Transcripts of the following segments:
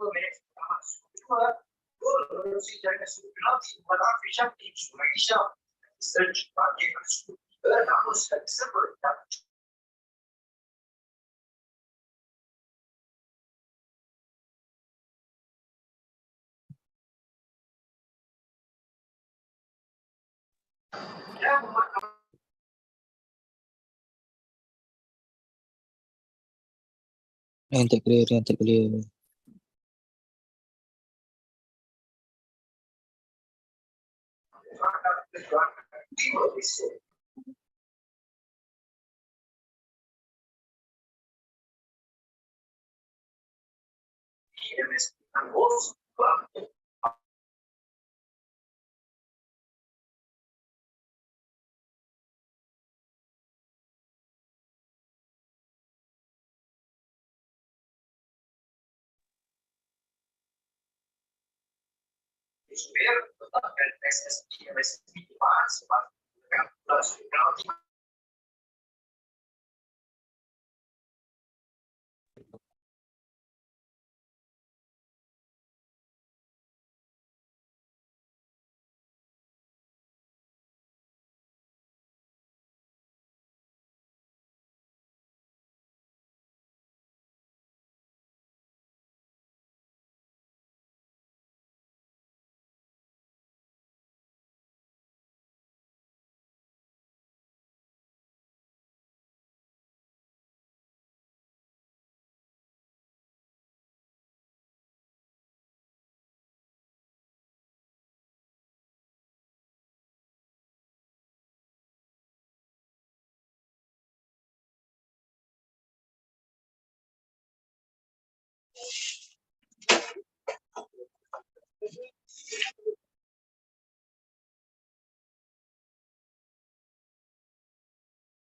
minit pertama. Kedua, gol berhasil jaringan sudut penalti kepada Afrika tim Malaysia. Search bagi sudut tiga namun sudah diseberkan. Yang tak clear. Supaya tetapkan SSI dibahas sebab plus penalti.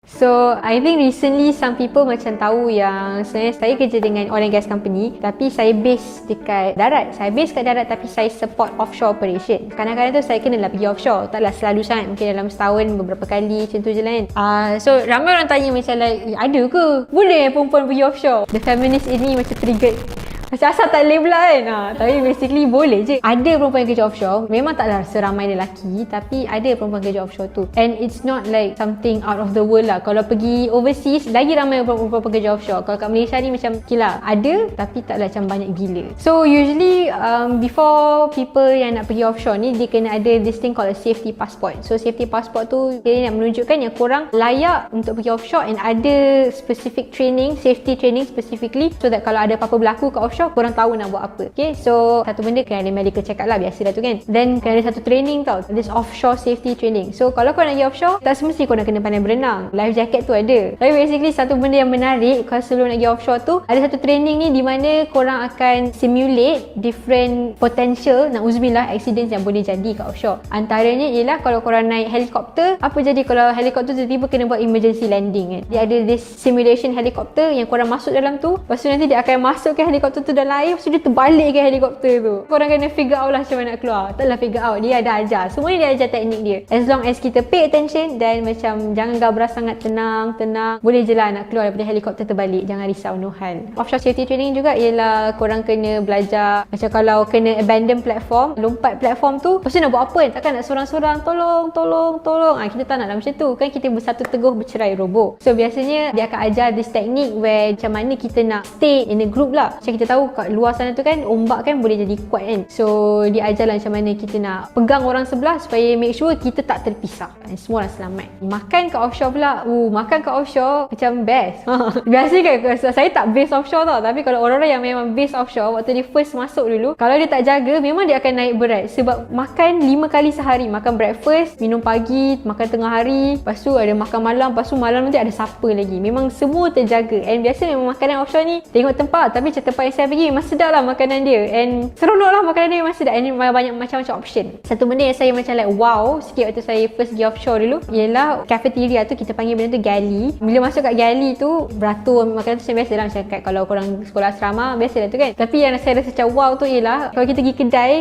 So, I think recently some people macam tahu yang sebenarnya saya kerja dengan oil and gas company, tapi saya base dekat darat. Saya base kat darat tapi saya support offshore operation. Kadang-kadang tu saya kenalah pergi offshore. Taklah selalu sangat, mungkin dalam setahun beberapa kali macam tu je lah kan. So, ramai orang tanya macam like, ada ke? Boleh perempuan pergi offshore? The feminist ini macam triggered. Macam asal tak boleh pula kan. Tapi basically boleh je. Ada perempuan yang kerja offshore. Memang taklah seramai lelaki, tapi ada perempuan kerja offshore tu. And it's not like something out of the world lah. Kalau pergi overseas, lagi ramai perempuan kerja offshore. Kalau kat Malaysia ni macam okay lah, ada tapi taklah macam banyak gila. So usually before people yang nak pergi offshore ni, dia kena ada this thing called a safety passport. So safety passport tu dia nak menunjukkan yang korang layak untuk pergi offshore and ada specific training, safety training specifically, so that kalau ada apa-apa berlaku kat offshore, korang tahu nak buat apa. Okay, so satu benda kena ada medical check up lah, biasa dah tu kan. Then kena ada satu training tau, this offshore safety training. So kalau korang nak pergi offshore, tak semesti korang kena pandai berenang. Life jacket tu ada. Tapi basically satu benda yang menarik kalau sebelum nak pergi offshore tu, ada satu training ni di mana korang akan simulate different potential, na'udzubillah, accidents yang boleh jadi kat offshore. Antaranya ialah kalau korang naik helikopter, apa jadi kalau helikopter tiba-tiba kena buat emergency landing kan. Dia ada this simulation helikopter yang korang masuk dalam tu, lepas tu nanti dia akan masukkan helikopter tu dalam air, lepas tu dia terbalikkan helikopter tu. Korang kena figure out lah macam mana nak keluar. Taklah figure out, dia ada ajar. Semuanya dia ajar teknik dia. As long as kita pay attention dan macam jangan gabra sangat, tenang, boleh je lah nak keluar daripada helikopter terbalik. Jangan risau, no hal. Offshore safety training juga ialah korang kena belajar macam kalau kena abandon platform, lompat platform tu, lepas tu nak buat apa kan? Takkan nak sorang-sorang, tolong. Kita tak nak lah macam tu. Kan kita bersatu teguh bercerai roboh. So biasanya dia akan ajar this technique where macam mana kita nak stay in a group lah. Macam kita tahu kat luar sana tu kan, ombak kan boleh jadi kuat kan. So dia ajar lah macam mana kita nak pegang orang sebelah supaya make sure kita tak terpisah dan semua orang selamat. Makan kat offshore pula, makan kat offshore macam best. Biasa kan saya tak base offshore tau, tapi kalau orang-orang yang memang base offshore, waktu dia first masuk dulu, kalau dia tak jaga, memang dia akan naik berat. Sebab makan 5 kali sehari. Makan breakfast, minum pagi, makan tengah hari, lepas tu ada makan malam, lepas tu malam nanti ada supper lagi. Memang semua terjaga. And biasa memang makanan offshore ni, tengok tempat, tapi macam tempat yang saya pergi memang sedap lah makanan dia. And seronok lah makanan dia, memang sedap. And banyak macam-macam option. Satu benda yang saya macam like wow sikit waktu saya first pergi offshore dulu, ialah cafeteria tu, kita panggil benda tu galley. Bila masuk kat galley tu, beratur makanan tu macam biasa lah. Macam kat kalau korang sekolah asrama, biasa lah tu kan. Tapi yang saya rasa macam wow tu ialah kalau kita pergi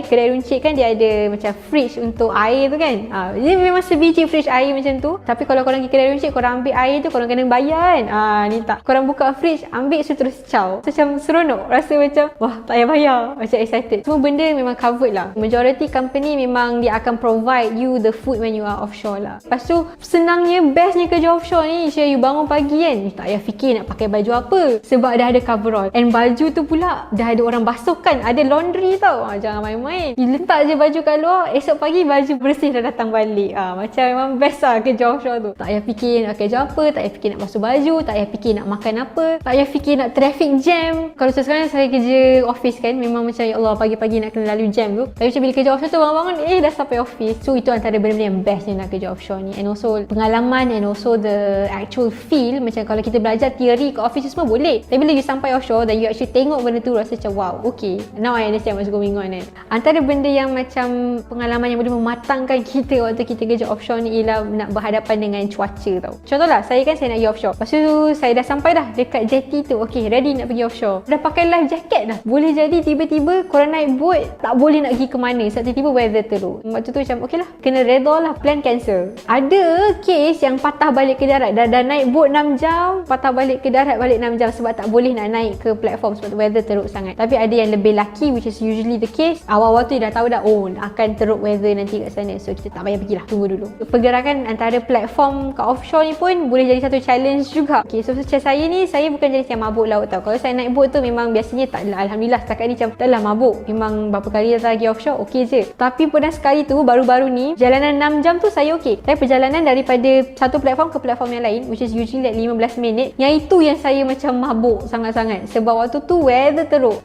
kedai runcit kan, dia ada macam fridge untuk air tu kan. Dia memang sebiji fridge air macam tu. Tapi kalau korang pergi kedai runcit, korang ambil air tu, korang kena bayar kan. Ni tak. Korang buka fridge, ambil terus caw. So, macam seronok. Rasa macam wah tak payah bayar, macam excited. Semua benda memang covered lah. Majority company memang dia akan provide you the food when you are offshore lah. Lepas tu senangnya, bestnya kerja offshore ni, Syah, you bangun pagi kan, tak payah fikir nak pakai baju apa sebab dah ada coverall. And baju tu pula dah ada orang basuhkan, ada laundry tau. Jangan main-main, you letak je baju kat luar, esok pagi baju bersih dah datang balik. Macam memang best lah kerja offshore tu. Tak payah fikir nak pakai baju apa, tak payah fikir nak basuh baju, tak payah fikir nak makan apa, tak payah fikir nak traffic jam. Kalau sekarang saya kerja office kan, memang macam ya Allah pagi-pagi nak kena lalu jam tu. Tapi macam bila kerja offshore tu bangun-bangun dah sampai office. So itu antara benda-benda yang bestnya nak kerja offshore ni. And also pengalaman and also the actual feel. Macam kalau kita belajar teori kat office semua boleh, tapi bila you sampai offshore dan you actually tengok benda tu, rasa macam wow, okay, now I understand what's going on kan. Antara benda yang macam pengalaman yang boleh mematangkan kita waktu kita kerja offshore ni ialah nak berhadapan dengan cuaca tau. Contohlah saya kan, saya nak pergi offshore, lepas tu saya dah sampai dah dekat jetty tu, okay, ready nak pergi offshore, dah pakai life jacket dah. Boleh jadi tiba-tiba korang naik boat tak boleh nak pergi ke mana sebab tiba-tiba weather teruk. Waktu tu macam okay lah, kena redha lah, plan cancel. Ada case yang patah balik ke darat, dah naik boat 6 jam, patah balik ke darat balik 6 jam sebab tak boleh nak naik ke platform sebab weather teruk sangat. Tapi ada yang lebih lucky, which is usually the case, awal-awal tu dah tahu dah, oh akan teruk weather nanti kat sana, so kita tak payah pergi lah, tunggu dulu. Pergerakan antara platform kat offshore ni pun boleh jadi satu challenge juga. Okay, so macam saya ni, saya bukan jenis yang mabuk laut tau. Kalau saya naik boat tu memang biasanya tak lah, alhamdulillah setakat ni macam tak lah mabuk, memang berapa kali dah lagi offshore okay je. Tapi pernah sekali tu baru-baru ni, perjalanan 6 jam tu saya okay, tapi perjalanan daripada satu platform ke platform yang lain, which is usually like 15 minit, yang itu yang saya macam mabuk sangat-sangat. Sebab waktu tu weather teruk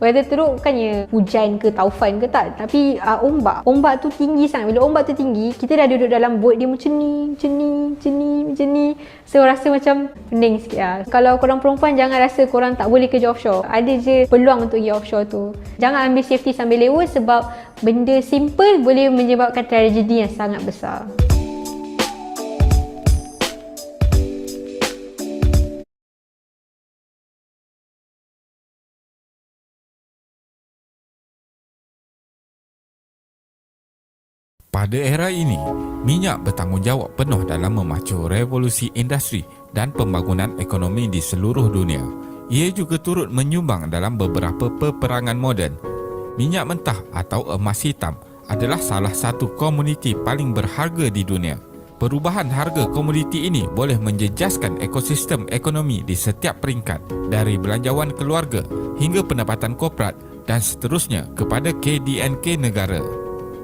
bukannya hujan ke taufan ke tak, tapi ombak tu tinggi sangat. Bila ombak tu tinggi, kita dah duduk dalam boat, dia macam ni, so rasa macam pening sikit lah. Kalau korang perempuan jangan rasa korang tak boleh kerja offshore, ada je peluang untuk pergi offshore tu. Jangan ambil safety sambil lewa sebab benda simple boleh menyebabkan tragedi yang sangat besar. Pada era ini, minyak bertanggungjawab penuh dalam memacu revolusi industri dan pembangunan ekonomi di seluruh dunia. Ia juga turut menyumbang dalam beberapa peperangan moden. Minyak mentah atau emas hitam adalah salah satu komoditi paling berharga di dunia. Perubahan harga komoditi ini boleh menjejaskan ekosistem ekonomi di setiap peringkat, dari belanjawan keluarga hingga pendapatan korporat dan seterusnya kepada KDNK negara.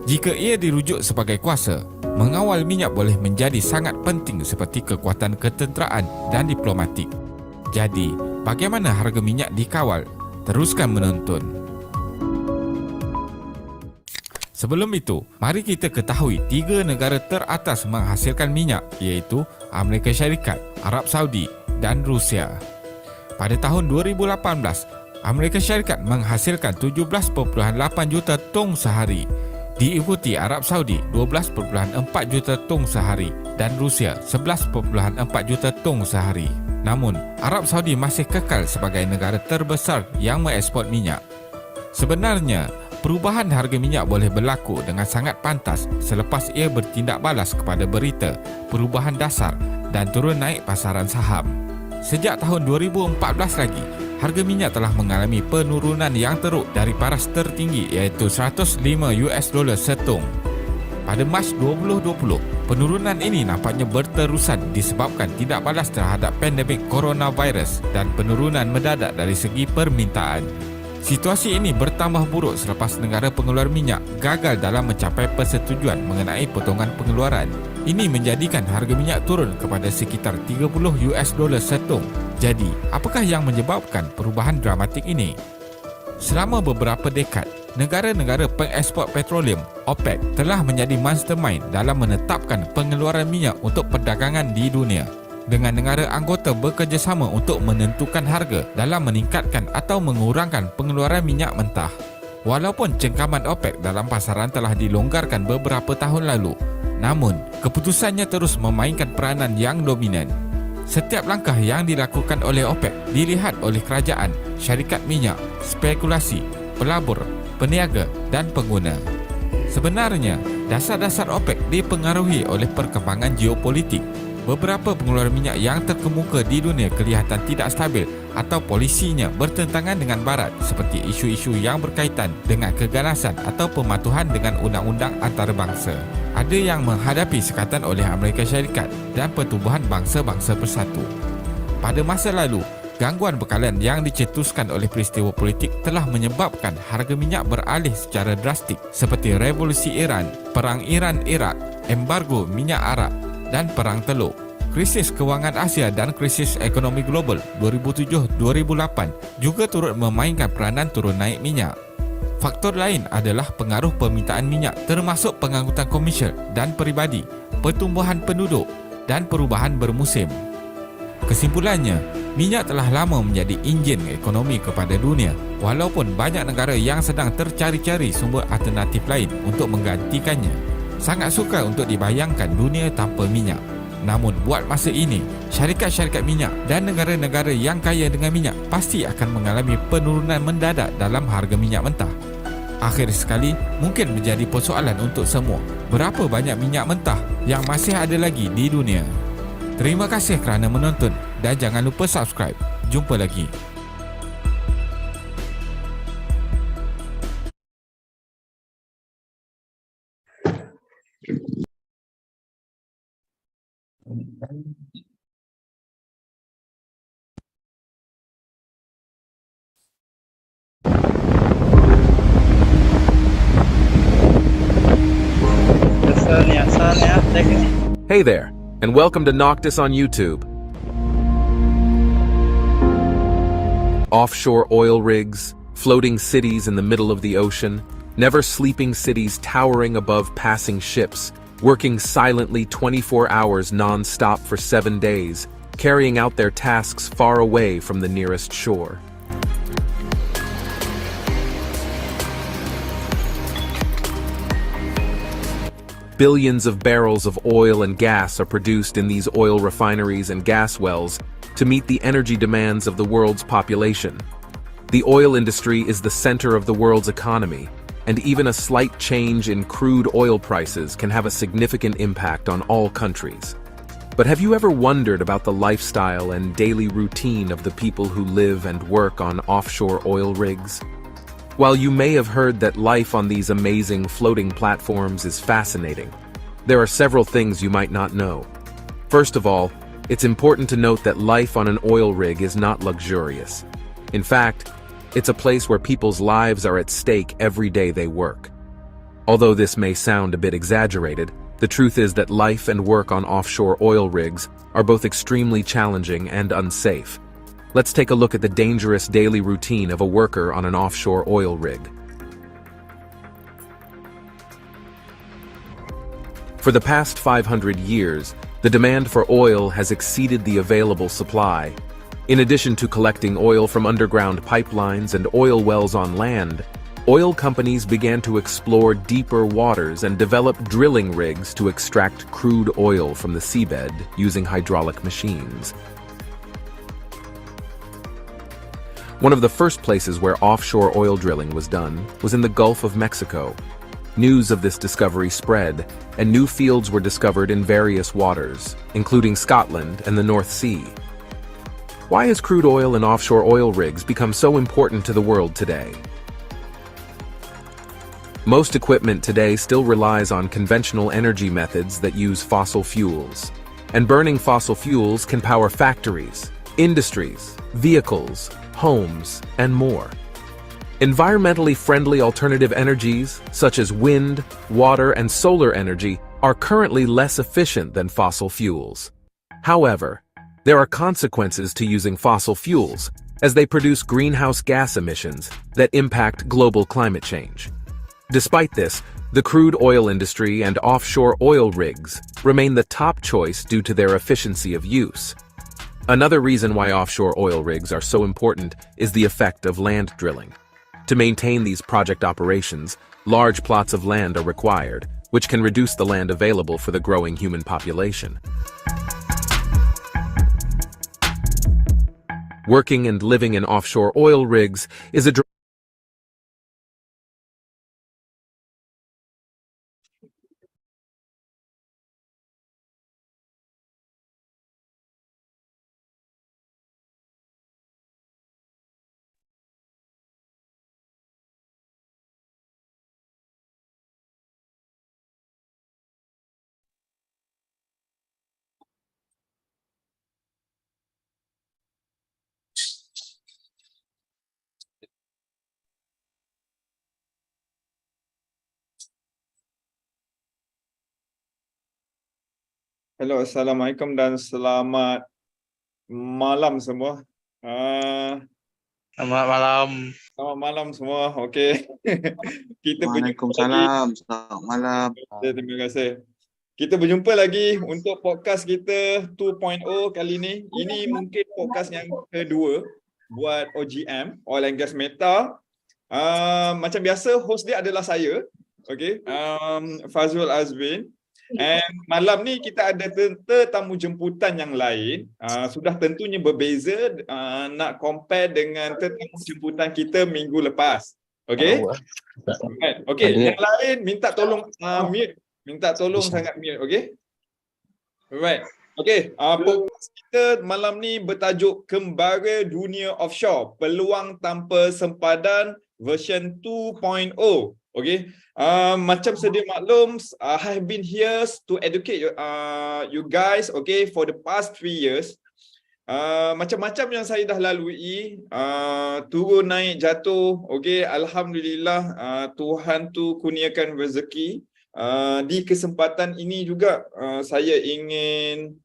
Jika ia dirujuk sebagai kuasa, mengawal minyak boleh menjadi sangat penting seperti kekuatan ketenteraan dan diplomatik. Jadi, bagaimana harga minyak dikawal? Teruskan menonton. Sebelum itu, mari kita ketahui 3 negara teratas menghasilkan minyak, iaitu Amerika Syarikat, Arab Saudi dan Rusia. Pada tahun 2018, Amerika Syarikat menghasilkan 17.8 juta tong sehari, diikuti Arab Saudi 12.4 juta tong sehari dan Rusia 11.4 juta tong sehari. Namun, Arab Saudi masih kekal sebagai negara terbesar yang mengeksport minyak. Sebenarnya, perubahan harga minyak boleh berlaku dengan sangat pantas selepas ia bertindak balas kepada berita perubahan dasar dan turun naik pasaran saham. Sejak tahun 2014 lagi, harga minyak telah mengalami penurunan yang teruk dari paras tertinggi iaitu $105 setong. Pada Mac 2020, penurunan ini nampaknya berterusan disebabkan tidak balas terhadap pandemik coronavirus dan penurunan mendadak dari segi permintaan. Situasi ini bertambah buruk selepas negara pengeluar minyak gagal dalam mencapai persetujuan mengenai potongan pengeluaran. Ini menjadikan harga minyak turun kepada sekitar $30 setong. Jadi, apakah yang menyebabkan perubahan dramatik ini? Selama beberapa dekad, negara-negara pengeksport petroleum OPEC telah menjadi mastermind dalam menetapkan pengeluaran minyak untuk perdagangan di dunia, dengan negara anggota bekerjasama untuk menentukan harga dalam meningkatkan atau mengurangkan pengeluaran minyak mentah. Walaupun cengkaman OPEC dalam pasaran telah dilonggarkan beberapa tahun lalu, namun keputusannya terus memainkan peranan yang dominan. Setiap langkah yang dilakukan oleh OPEC dilihat oleh kerajaan, syarikat minyak, spekulasi, pelabur, peniaga dan pengguna. Sebenarnya, dasar-dasar OPEC dipengaruhi oleh perkembangan geopolitik. beberapa pengeluaran minyak yang terkemuka di dunia kelihatan tidak stabil atau polisinya bertentangan dengan barat, seperti isu-isu yang berkaitan dengan keganasan atau pematuhan dengan undang-undang antarabangsa. Ada yang menghadapi sekatan oleh Amerika Syarikat dan Pertubuhan Bangsa-Bangsa Bersatu. Pada masa lalu, gangguan bekalan yang dicetuskan oleh peristiwa politik telah menyebabkan harga minyak beralih secara drastik, seperti revolusi Iran, perang Iran-Iraq, embargo minyak Arab dan perang Teluk. Krisis kewangan Asia dan krisis ekonomi global 2007-2008 juga turut memainkan peranan turun naik minyak. Faktor lain adalah pengaruh permintaan minyak, termasuk pengangkutan komersial dan peribadi, pertumbuhan penduduk dan perubahan bermusim. Kesimpulannya, minyak telah lama menjadi enjin ekonomi kepada dunia, walaupun banyak negara yang sedang tercari-cari sumber alternatif lain untuk menggantikannya. Sangat sukar untuk dibayangkan dunia tanpa minyak. Namun buat masa ini, syarikat-syarikat minyak dan negara-negara yang kaya dengan minyak pasti akan mengalami penurunan mendadak dalam harga minyak mentah. Akhir sekali, mungkin menjadi persoalan untuk semua, berapa banyak minyak mentah yang masih ada lagi di dunia. Terima kasih kerana menonton dan jangan lupa subscribe. Jumpa lagi. Hey there, and welcome to Noctis on YouTube. Offshore oil rigs, floating cities in the middle of the ocean, never sleeping cities towering above passing ships, working silently 24 hours non-stop for 7 days, carrying out their tasks far away from the nearest shore. Billions of barrels of oil and gas are produced in these oil refineries and gas wells to meet the energy demands of the world's population. The oil industry is the center of the world's economy, and even a slight change in crude oil prices can have a significant impact on all countries. But have you ever wondered about the lifestyle and daily routine of the people who live and work on offshore oil rigs? While you may have heard that life on these amazing floating platforms is fascinating, there are several things you might not know. First of all, it's important to note that life on an oil rig is not luxurious. In fact, it's a place where people's lives are at stake every day they work. Although this may sound a bit exaggerated, the truth is that life and work on offshore oil rigs are both extremely challenging and unsafe. Let's take a look at the dangerous daily routine of a worker on an offshore oil rig. For the past 500 years, the demand for oil has exceeded the available supply. In addition to collecting oil from underground pipelines and oil wells on land, oil companies began to explore deeper waters and develop drilling rigs to extract crude oil from the seabed using hydraulic machines. One of the first places where offshore oil drilling was done was in the Gulf of Mexico. News of this discovery spread, and new fields were discovered in various waters, including Scotland and the North Sea. Why has crude oil and offshore oil rigs become so important to the world today? Most equipment today still relies on conventional energy methods that use fossil fuels. And burning fossil fuels can power factories, industries, vehicles, homes, and more. Environmentally friendly alternative energies, such as wind, water, and solar energy, are currently less efficient than fossil fuels. However, there are consequences to using fossil fuels, as they produce greenhouse gas emissions that impact global climate change. Despite this, the crude oil industry and offshore oil rigs remain the top choice due to their efficiency of use. Another reason why offshore oil rigs are so important is the effect of land drilling. To maintain these project operations, large plots of land are required, which can reduce the land available for the growing human population. Working and living in offshore oil rigs is a Hello, Assalamualaikum dan selamat malam semua. Selamat malam. Selamat malam semua. Okey. Kita berjumpa lagi. Waalaikumsalam. Selamat malam. Terima kasih. Kita berjumpa lagi untuk podcast kita 2.0 kali ni. Ini mungkin podcast yang kedua buat OGM, Oil and Gas Meta. Macam biasa, host dia adalah saya. Okey. Fazrul Azwin. And malam ni kita ada tetamu jemputan yang lain. Sudah tentunya berbeza nak compare dengan tetamu jemputan kita minggu lepas. Okay? Okay, yang lain minta tolong mute. Minta tolong sangat mute, okay? Alright. Okay, podcast kita malam ni bertajuk Kembara Dunia Offshore, Peluang Tanpa Sempadan version 2.0. Okay, macam sedia maklum, I have been here to educate you guys, okay, for the past 3 years. Macam-macam yang saya dah lalui, turun naik jatuh, okay, alhamdulillah, Tuhan tu kurniakan rezeki. Di kesempatan ini juga saya ingin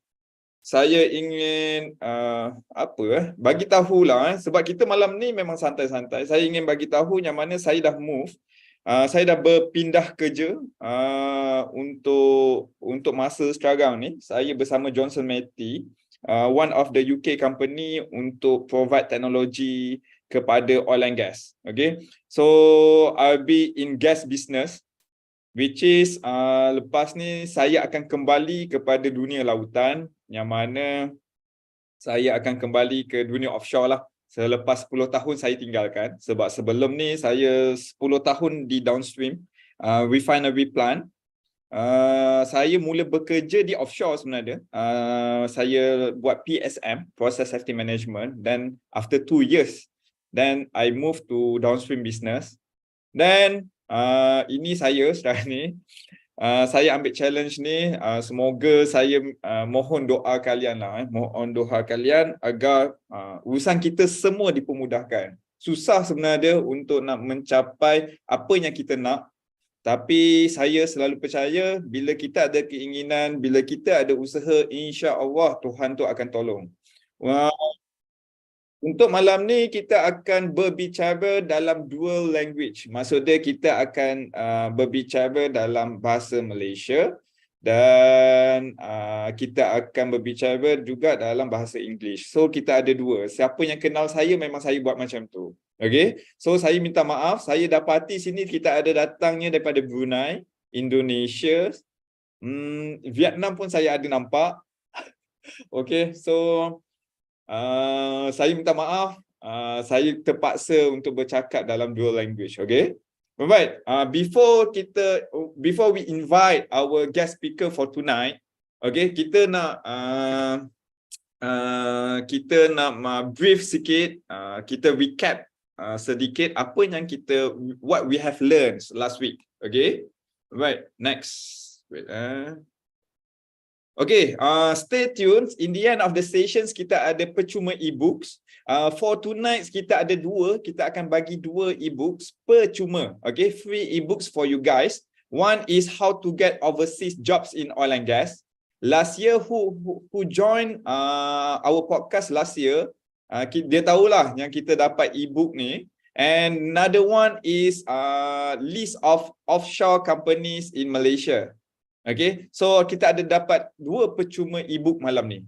bagi tahulah, sebab kita malam ni memang santai-santai. Saya ingin bagi tahu yang mana saya dah move. Saya dah berpindah kerja untuk masa sekarang ni. Saya bersama Johnson Matthey, one of the UK company untuk provide teknologi kepada oil and gas. Okay, so I'll be in gas business, which is lepas ni saya akan kembali kepada dunia lautan, yang mana saya akan kembali ke dunia offshore lah. Selepas 10 tahun saya tinggalkan, sebab sebelum ni saya 10 tahun di downstream refinery plant. Saya mula bekerja di offshore sebenarnya. Saya buat PSM, Process Safety Management, dan after 2 years then I moved to downstream business. Dan ini saya sekarang ni. Saya ambil challenge ni, semoga saya mohon doa kalian lah, mohon doa kalian agar urusan kita semua dipermudahkan. Susah sebenarnya untuk nak mencapai apa yang kita nak, tapi saya selalu percaya bila kita ada keinginan, bila kita ada usaha, insya-Allah Tuhan tu akan tolong. Untuk malam ni kita akan berbicara dalam dual language. Maksudnya kita akan berbicara dalam bahasa Malaysia dan kita akan berbicara juga dalam bahasa English. So kita ada dua. Siapa yang kenal saya memang saya buat macam tu. Okay? So saya minta maaf, saya dapati sini kita ada datangnya daripada Brunei, Indonesia, Vietnam pun saya ada nampak. Okay, so saya minta maaf, saya terpaksa untuk bercakap dalam dual language, okay? Alright, before we invite our guest speaker for tonight, okay, kita nak brief sikit, kita recap sedikit apa yang what we have learned last week, okay? Alright, next. Wait, Okay, stay tuned. In the end of the sessions, kita ada percuma e-books. For tonight, kita ada dua. Kita akan bagi 2 e-books percuma. Okay, free e-books for you guys. One is how to get overseas jobs in oil and gas. Last year, who joined our podcast last year, dia tahulah yang kita dapat e-book ni. And another one is list of offshore companies in Malaysia. Okay, so kita ada dapat 2 percuma e-book malam ni.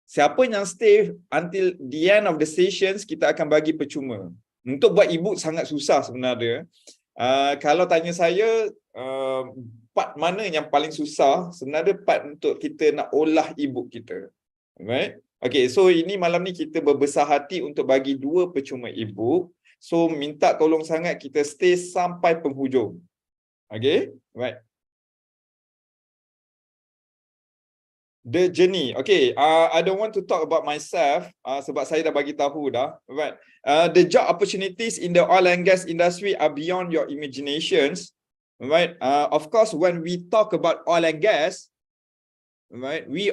Siapa yang stay until the end of the sessions, kita akan bagi percuma. Untuk buat e-book sangat susah sebenarnya. Kalau tanya saya, part mana yang paling susah, sebenarnya part untuk kita nak olah e-book kita. Alright? Okay, so ini malam ni kita berbesar hati untuk bagi 2 percuma e-book. So minta tolong sangat kita stay sampai penghujung. Okay, right. The journey. Okay, I don't want to talk about myself sebab saya dah bagi tahu dah. Right. The job opportunities in the oil and gas industry are beyond your imaginations. Right. Of course, when we talk about oil and gas, right, we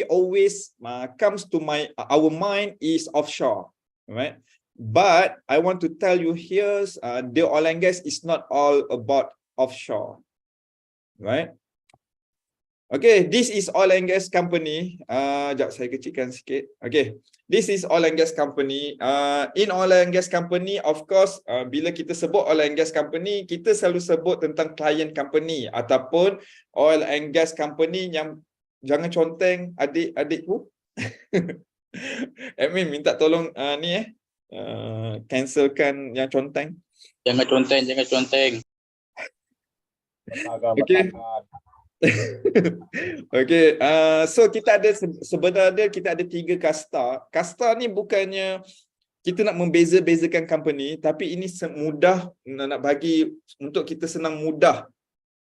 always comes to our mind is offshore. Right. But I want to tell you here, the oil and gas is not all about offshore. Right. Okay, this is oil and gas company. Sekejap saya kecilkan sikit. Okay, this is oil and gas company. In oil and gas company, of course, bila kita sebut oil and gas company, kita selalu sebut tentang client company ataupun oil and gas company yang jangan conteng adik-adikku. Admin minta tolong cancelkan yang conteng. Jangan conteng. Okay. Okay, so kita ada sebenarnya kita ada 3 kasta. Kasta ni bukannya kita nak membeza-bezakan company, tapi ini mudah nak bagi untuk kita senang mudah.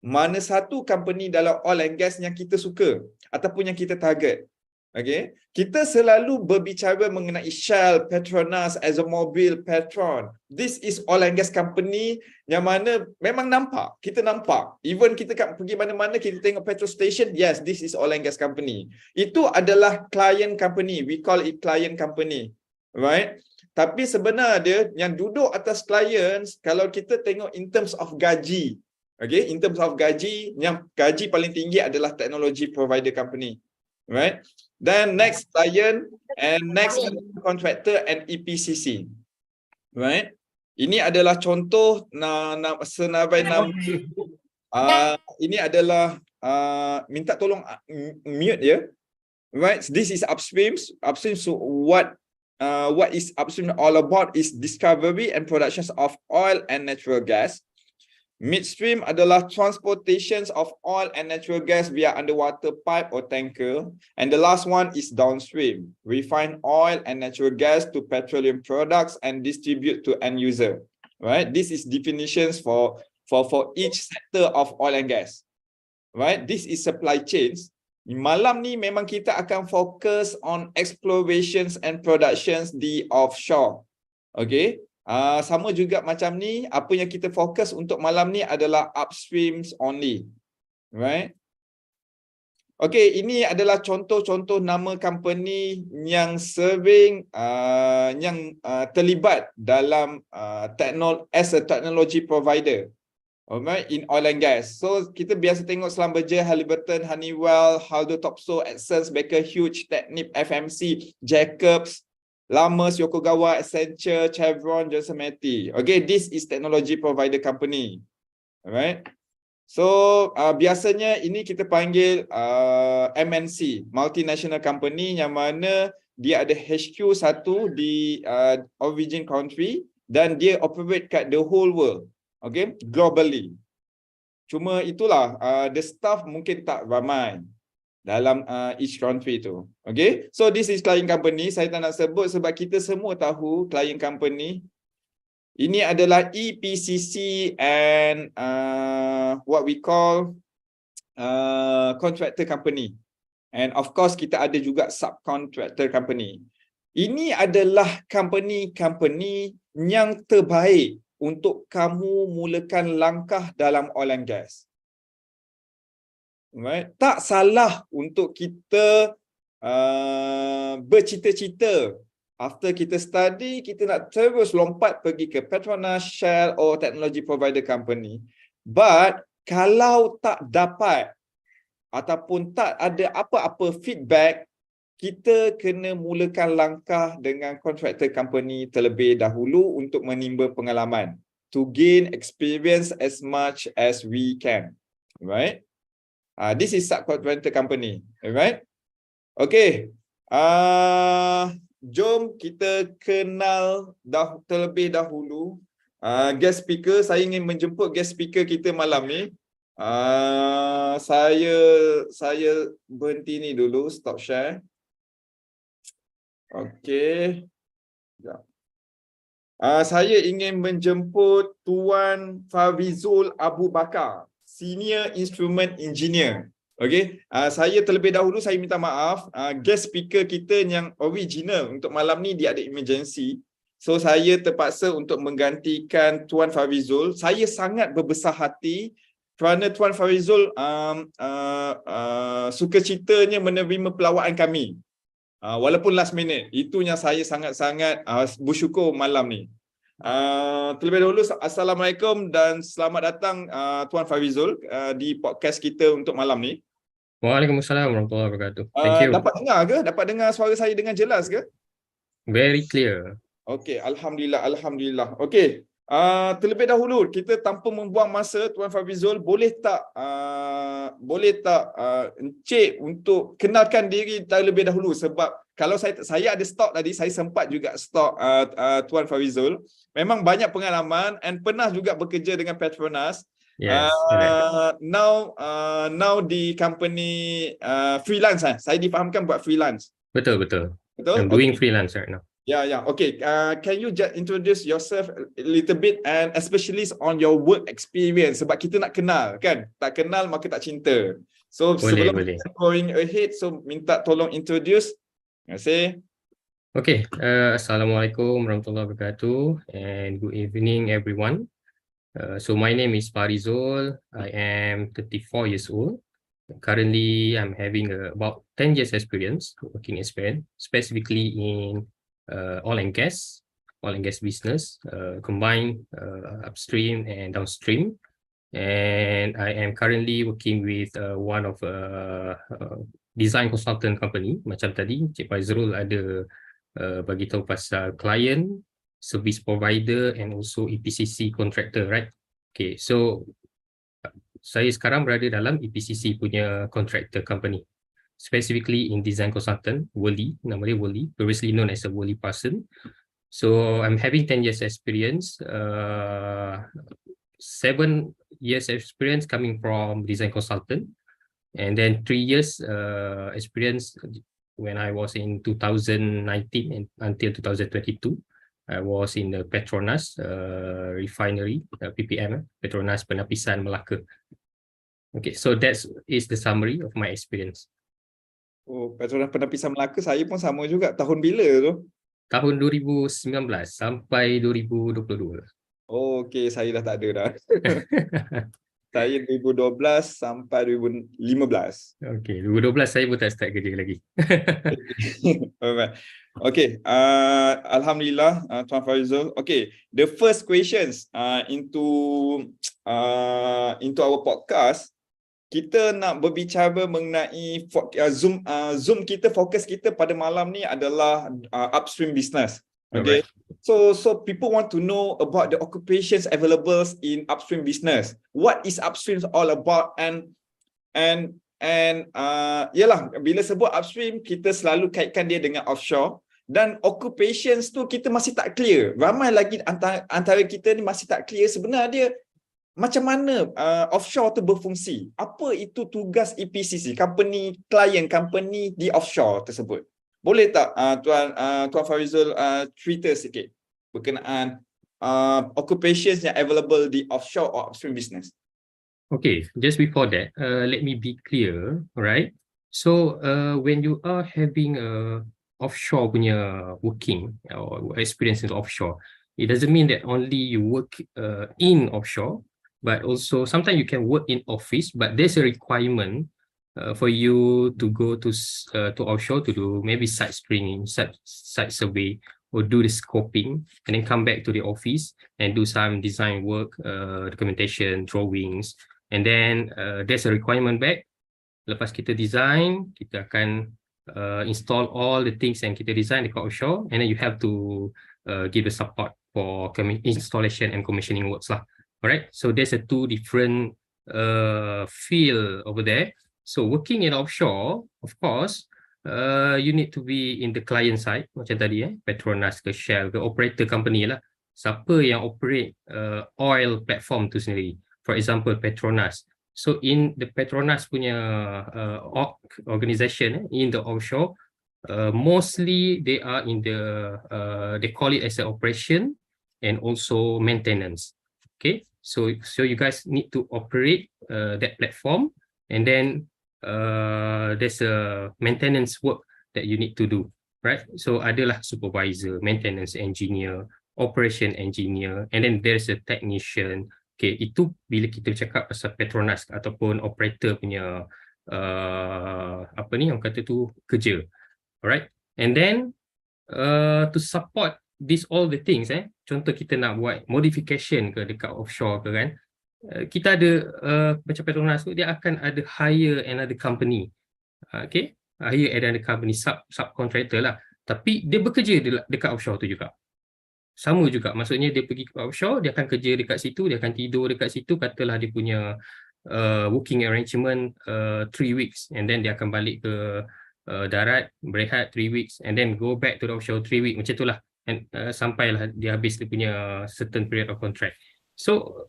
Mana satu company dalam oil and gas yang kita suka ataupun yang kita target. Okay, kita selalu berbicara mengenai Shell, Petronas, ExxonMobil, Petron. This is oil and gas company yang mana memang nampak, kita nampak. Even kita pergi mana-mana kita tengok petrol station, yes, this is oil and gas company. Itu adalah client company. We call it client company. Right? Tapi sebenarnya yang duduk atas clients, kalau kita tengok in terms of gaji, okay, in terms of gaji, yang gaji paling tinggi adalah technology provider company. Right? Then next client and next contractor and EPCC. Right? Ini adalah contoh senarai nama. Ini adalah minta tolong mute ya. Right? This is upstream. Upstream, so what is upstream all about is discovery and productions of oil and natural gas. Midstream adalah transportations of oil and natural gas via underwater pipe or tanker. And the last one is downstream. Refine oil and natural gas to petroleum products and distribute to end user. Right? This is definitions for each sector of oil and gas. Right? This is supply chains. Malam ni memang kita akan fokus on explorations and productions di offshore. Okay? Sama juga macam ni, apa yang kita fokus untuk malam ni adalah upstreams only. Right? Okay, ini adalah contoh-contoh nama company yang sering terlibat dalam as a technology provider. Alright, in oil and gas. So kita biasa tengok Schlumberger, Halliburton, Honeywell, Haldo Topsoe, Essence, Baker Hughes, Technip, FMC, Jacobs, Lamas, Yokogawa, Accenture, Chevron, Johnson Matthey. Okay, this is technology provider company. Alright. So biasanya ini kita panggil MNC, multinational company, yang mana dia ada HQ satu di origin country dan dia operate kat the whole world. Okay, globally. Cuma itulah the staff mungkin tak ramai dalam each country tu. Okay, so this is client company. Saya tak nak sebut sebab kita semua tahu client company. Ini adalah EPCC and what we call contractor company. And of course kita ada juga subcontractor company. Ini adalah company-company yang terbaik untuk kamu mulakan langkah dalam oil and gas. Right? Tak salah untuk kita bercita-cita after kita study, kita nak terus lompat pergi ke Petronas, Shell or technology provider company. But kalau tak dapat ataupun tak ada apa-apa feedback, kita kena mulakan langkah dengan contractor company terlebih dahulu untuk menimba pengalaman, to gain experience as much as we can. Right? This is subcontractor company. Alright? Okay. Jom kita kenal terlebih dahulu guest speaker. Saya ingin menjemput guest speaker kita malam ni. Saya berhenti ni dulu, stop share. Okay. Saya ingin menjemput Tuan Farizul Abu Bakar, Senior Instrument Engineer. Okay, saya terlebih dahulu saya minta maaf, guest speaker kita yang original untuk malam ni dia ada emergency. So saya terpaksa untuk menggantikan Tuan Farizul. Saya sangat berbesar hati kerana Tuan Farizul sukacitanya menerima pelawaan kami. Walaupun last minute. Itu yang saya sangat-sangat bersyukur malam ni. Terlebih dahulu, Assalamualaikum dan selamat datang Tuan Farizul di podcast kita untuk malam ni. Waalaikumsalam warahmatullahi wabarakatuh. Thank you. Dapat dengar ke? Dapat dengar suara saya dengan jelas ke? Very clear. Okey, alhamdulillah, alhamdulillah. Okey. Terlebih dahulu kita tanpa membuang masa, Tuan Fafizul, boleh tak Encik untuk kenalkan diri terlebih dahulu, sebab kalau saya ada stok tadi, saya sempat juga stok Tuan Fafizul. Memang banyak pengalaman and pernah juga bekerja dengan Petronas. Yes, correct. Now di company freelance. Saya difahamkan buat freelance. Betul. Betul? I'm doing freelance right now. Yeah. Okay. Can you just introduce yourself a little bit and especially on your work experience, sebab kita nak kenal kan? Tak kenal maka tak cinta. So sebelum kita going ahead, so minta tolong introduce. Terima kasih. Okay. Assalamualaikum warahmatullahi wabarakatuh and good evening everyone. So my name is Farizul. I am 34 years old. Currently, I'm having about 10 years working experience, specifically in oil and gas business, combined upstream and downstream. And I am currently working with one of design consultant company. Macam tadi, Cik Faizrul ada bagi tahu pasal client, service provider and also EPCC contractor, right? Okay, so saya sekarang berada dalam EPCC punya contractor company. Specifically in design consultant, Woli, nama dia Woli, previously known as a Woli person. So I'm having 10 years experience, 7 years experience coming from design consultant, and then 3 years experience when I was in 2019 and until 2022. I was in the Petronas refinery, PPM, Petronas Penapisan Melaka. Okay, so that is the summary of my experience. Oh, Petronas Penapisan Melaka saya pun sama juga. Tahun bila tu? Tahun 2019 sampai 2022. Oh, okey, saya dah tak ada dah. Saya 2012 sampai 2015. Okey, 2012 saya pun tak start kerja lagi. Alright. Okay, alhamdulillah, Tuan Faizul. Okay, the first questions into our podcast, kita nak berbicara mengenai Zoom kita, fokus kita pada malam ni adalah upstream business. Okay, so people want to know about the occupations available in upstream business. What is upstream all about? And yalah, bila sebut upstream kita selalu kaitkan dia dengan offshore, dan occupations tu kita masih tak clear. Ramai lagi antara kita ni masih tak clear sebenarnya macam mana offshore tu berfungsi. Apa itu tugas EPCC, client company di offshore tersebut. Boleh tak Tuan Farizul cerita sikit berkenaan occupations yang available di offshore or upstream business? Okay, just before that, let me be clear, right? So when you are having a offshore punya working or experience in offshore, it doesn't mean that only you work in offshore, but also sometimes you can work in office, but there's a requirement for you to go to offshore to do maybe site screening, site survey, or do the scoping, and then come back to the office and do some design work, documentation, drawings, and then there's a requirement back. Lepas kita design, kita akan install all the things yang kita design dekat offshore, and then you have to give the support for installation and commissioning works lah. Alright, so there's a two different field over there. So working in offshore, of course, you need to be in the client side, macam tadi Petronas ke Shell ke operator company lah. Siapa yang operate oil platform tu sendiri. For example, Petronas. So in the Petronas punya organization in the offshore, mostly they are in the they call it as an operation and also maintenance. Okay, so you guys need to operate that platform, and then there's a maintenance work that you need to do, right? So adalah supervisor, maintenance engineer, operation engineer, and then there's a technician. Okay, itu bila kita cakap pasal Petronas ataupun operator punya apa ni orang kata tu kerja. Alright, and then to support all the things, contoh kita nak buat modification ke dekat offshore ke kan, kita ada macam Petronas tu, dia akan ada hire another company. Okay, hire another company, subcontractor lah. Tapi dia bekerja dekat offshore tu juga. Sama juga, maksudnya dia pergi ke offshore, dia akan kerja dekat situ, dia akan tidur dekat situ, katalah dia punya working arrangement 3 weeks, and then dia akan balik ke darat, berehat 3 weeks, and then go back to the offshore 3 weeks, macam itulah. And sampailah dia habis dia punya certain period of contract. So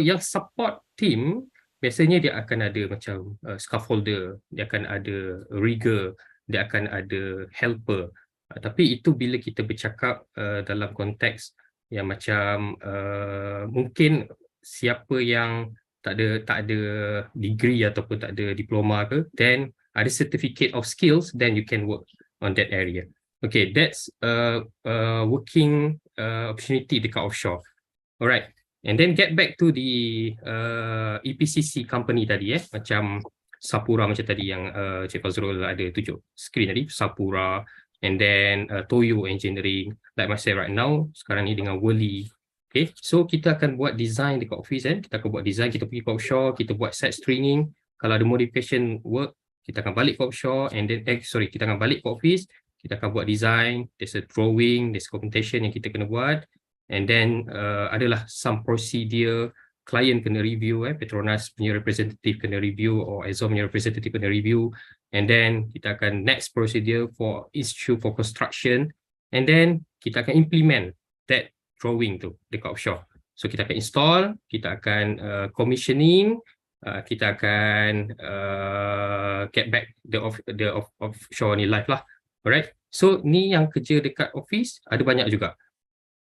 yang support team biasanya dia akan ada macam scaffolder, dia akan ada rigger, dia akan ada helper. Tapi itu bila kita bercakap dalam konteks yang macam mungkin siapa yang tak ada degree ataupun tak ada diploma ke, then ada certificate of skills, then you can work on that area. Okay, that's working opportunity dekat offshore. Alright, and then get back to the EPCC company tadi, macam Sapura macam tadi yang Cik Fazrul ada tunjuk screen tadi, Sapura, and then Toyo Engineering, like myself right now, sekarang ni dengan Worley. Okay, so kita akan buat design dekat office, kita akan buat design, kita pergi ke offshore, kita buat set stringing, kalau ada modification work, kita akan balik ke offshore, and then, kita akan balik ke office, kita akan buat design, there's a drawing, there's documentation yang kita kena buat, and then adalah some procedure, client kena review, Petronas punya representative kena review, or Exxon punya representative kena review, and then kita akan next procedure for Institute for Construction, and then kita akan implement that drawing tu dekat offshore. So kita akan install, kita akan commissioning, kita akan get back the offshore ni live lah. Alright, so ni yang kerja dekat office ada banyak juga.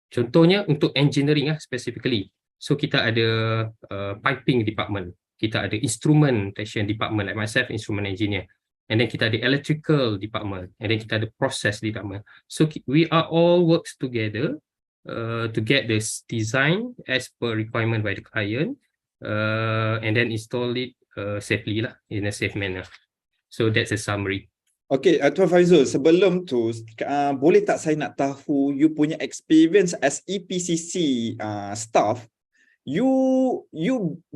Contohnya untuk engineering specifically. So kita ada piping department, kita ada instrumentation department, like myself instrument engineer, and then kita ada electrical department, and then kita ada process department. So we are all works together to get this design as per requirement by the client, and then install it safely lah, in a safe manner. So that's a summary. Okay, Tuan Faizul, sebelum tu, boleh tak saya nak tahu you punya experience as EPCC staff, you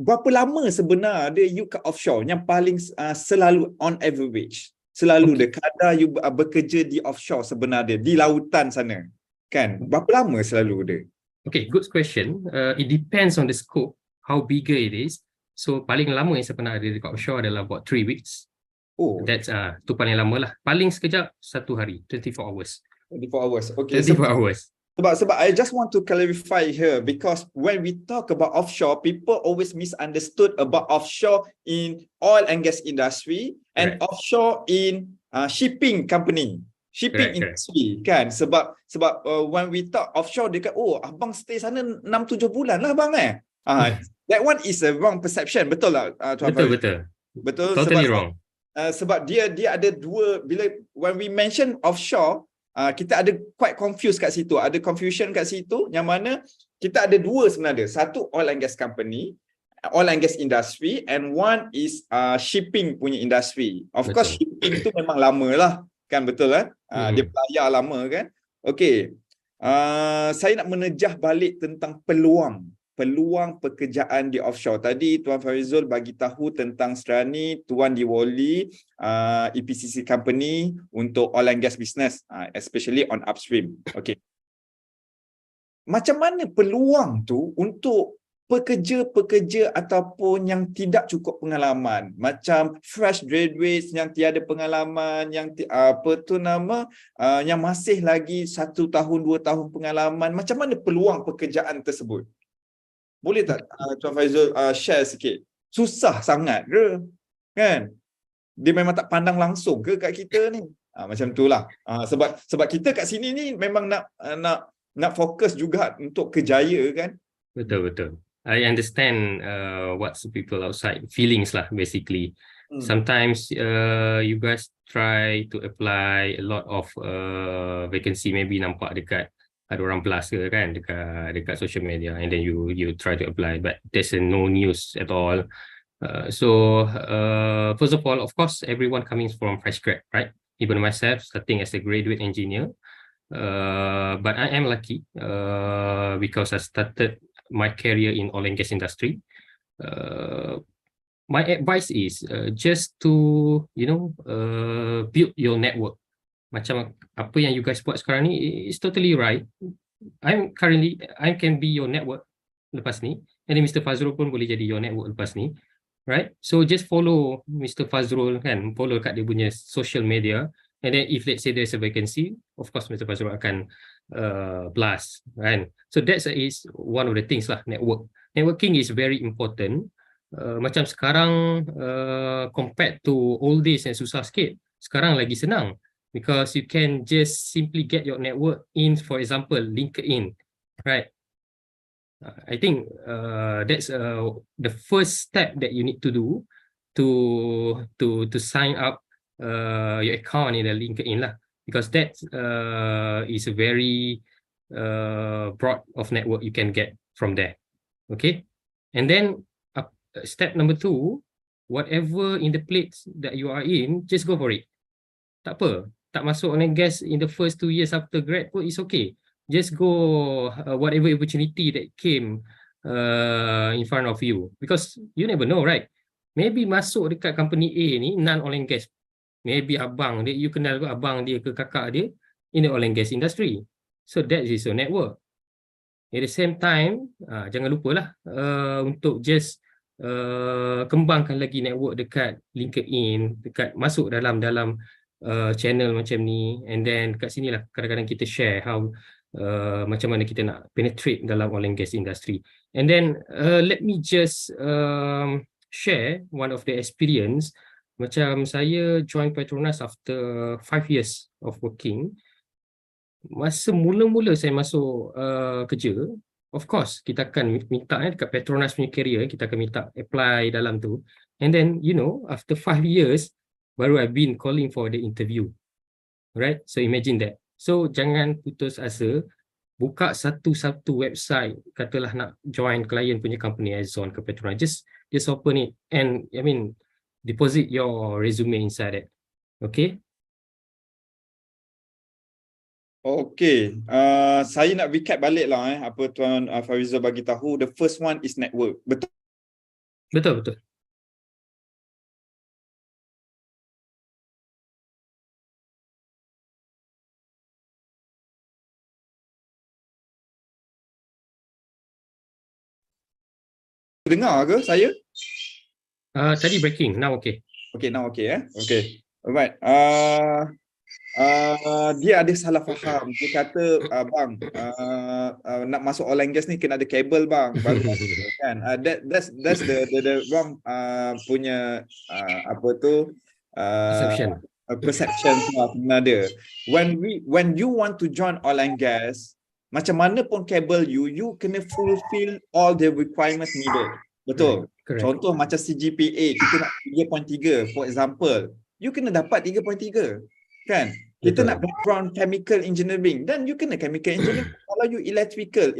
berapa lama sebenarnya you kat offshore yang paling selalu on average, selalu kadar you bekerja di offshore sebenarnya, di lautan sana, kan? Berapa lama selalu dia? Okay, good question. It depends on the scope, how bigger it is. So paling lama yang saya pernah ada dekat offshore adalah about 3 weeks. Oh, that's tu paling lama lah. Paling sekejap 1 hari, 24 hours. 24 hours. Okay. 24 hours. Sebab I just want to clarify here, because when we talk about offshore, people always misunderstood about offshore in oil and gas industry and offshore in shipping company, shipping industry, kan? Sebab when we talk offshore, dekat abang stay sana 6-7 bulan lah abang that one is a wrong perception, betul lah? Betul. Totally wrong. Sebab dia ada dua, bila when we mention offshore, kita ada quite confused kat situ, ada confusion kat situ, yang mana kita ada dua sebenarnya, satu oil and gas company, oil and gas industry, and one is shipping punya industry. Of course shipping tu memang lama lah, kan? Betul kan? Dia belayar lama kan? Okay, saya nak menejah balik tentang peluang pekerjaan di offshore. Tadi Tuan Faizul bagi tahu tentang serani Tuan di Worley, EPCC company untuk oil and gas business, especially on upstream. Okay. Macam mana peluang tu untuk pekerja-pekerja ataupun yang tidak cukup pengalaman, macam fresh graduates yang tiada pengalaman, yang yang masih lagi 1 tahun 2 tahun pengalaman, macam mana peluang pekerjaan tersebut? Boleh tak Tuan Faizul share sikit? Susah sangat ke? Kan? Dia memang tak pandang langsung ke kat kita ni? Macam itulah. Sebab kita kat sini ni memang nak fokus juga untuk kejaya kan? Betul. I understand what's people outside feelings lah basically. Sometimes you guys try to apply a lot of vacancy, maybe nampak dekat ada orang blast ke kan dekat social media, and then you try to apply, but there's no news at all. So first of all, of course, everyone coming from fresh grad, right? Even myself starting as a graduate engineer, but I am lucky because I started my career in oil and gas industry. my advice is just to build your network. Macam apa yang you guys buat sekarang ni is totally right. I can be your network lepas ni, and then Mr. Fazrul pun boleh jadi your network lepas ni, right? So just follow Mr. Fazrul kan, follow kat dia punya social media, and then if let's say there's a vacancy, of course Mr. Fazrul akan blast, kan? So that is one of the things lah, networking is very important. Macam sekarang compared to old days yang susah sikit, sekarang lagi senang because you can just simply get your network in, for example LinkedIn, right? I think that's the first step that you need to do to sign up your account in the LinkedIn lah, because that is a very broad of network you can get from there. Okay, and then step number 2, whatever in the plates that you are in, just go for it. Tak apa, tak masuk oil and gas in the first 2 years after grad pun, it's okay. Just go whatever opportunity that came in front of you, because you never know, right? Maybe masuk dekat company A ni non oil and gas, maybe abang dia, you kenal ke abang dia ke kakak dia in the oil and gas industry, so that is your network. At the same time, jangan lupalah untuk just kembangkan lagi network dekat LinkedIn, dekat masuk dalam channel macam ni, and then kat sini lah kadang-kadang kita share how macam mana kita nak penetrate dalam oil and gas industry. And then let me just share one of the experience. Macam saya join Petronas after 5 years of working. Masa mula-mula saya masuk kerja, of course kita akan minta dekat Petronas punya career, kita akan minta apply dalam tu, and then after 5 years baru I've been calling for the interview, right? So imagine that. So jangan putus asa, buka satu website, katalah nak join klien punya company, Exxon ke Petronas, just open it and deposit your resume inside it. Okay? Okay, saya nak recap balik lah apa Tuan Farizal bagi tahu. The first one is network. Betul? Betul. Dengar ke saya? Tadi breaking, now okay. Okay, now okay Okay. Alright. Dia ada salah faham. Dia kata bang, nak masuk oil and gas ni kena ada kabel bang, baru kan. That's the wrong punya apa tu perception sebenarnya. When you want to join oil and gas, macam mana pun kabel you kena fulfill all the requirements needed. Betul. Correct. Contoh macam CGPA kita nak 3.3 for example, you kena dapat 3.3 kan. Kita nak background chemical engineering, dan you kena chemical engineering. Kalau you electrical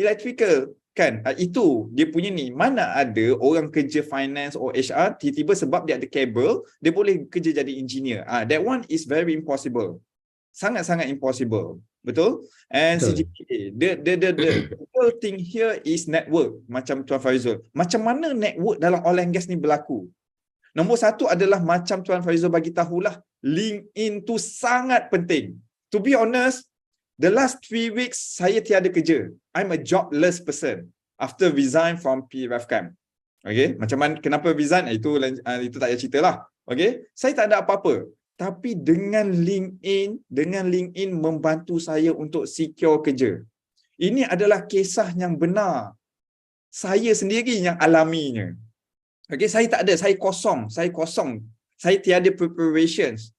kan. Itu dia punya ni. Mana ada orang kerja finance or HR tiba-tiba sebab dia ada kabel dia boleh kerja jadi engineer. That one is very impossible. Sangat-sangat impossible. Betul? And CGPA, the whole thing here is network. Macam Tuan Farizul, macam mana network dalam oil and gas ni berlaku? Nombor 1 adalah macam Tuan Farizul bagi tahulah, LinkedIn tu sangat penting. To be honest, the last 3 weeks saya tiada kerja. I'm a jobless person after resign from PRFCAM. Okay, macam mana, kenapa resign? Itu tak payah cerita lah. Okay, saya tak ada apa-apa. Tapi dengan LinkedIn membantu saya untuk secure kerja. Ini adalah kisah yang benar. Saya sendiri yang alaminya. Okay, saya tak ada, saya kosong. Saya tiada preparations.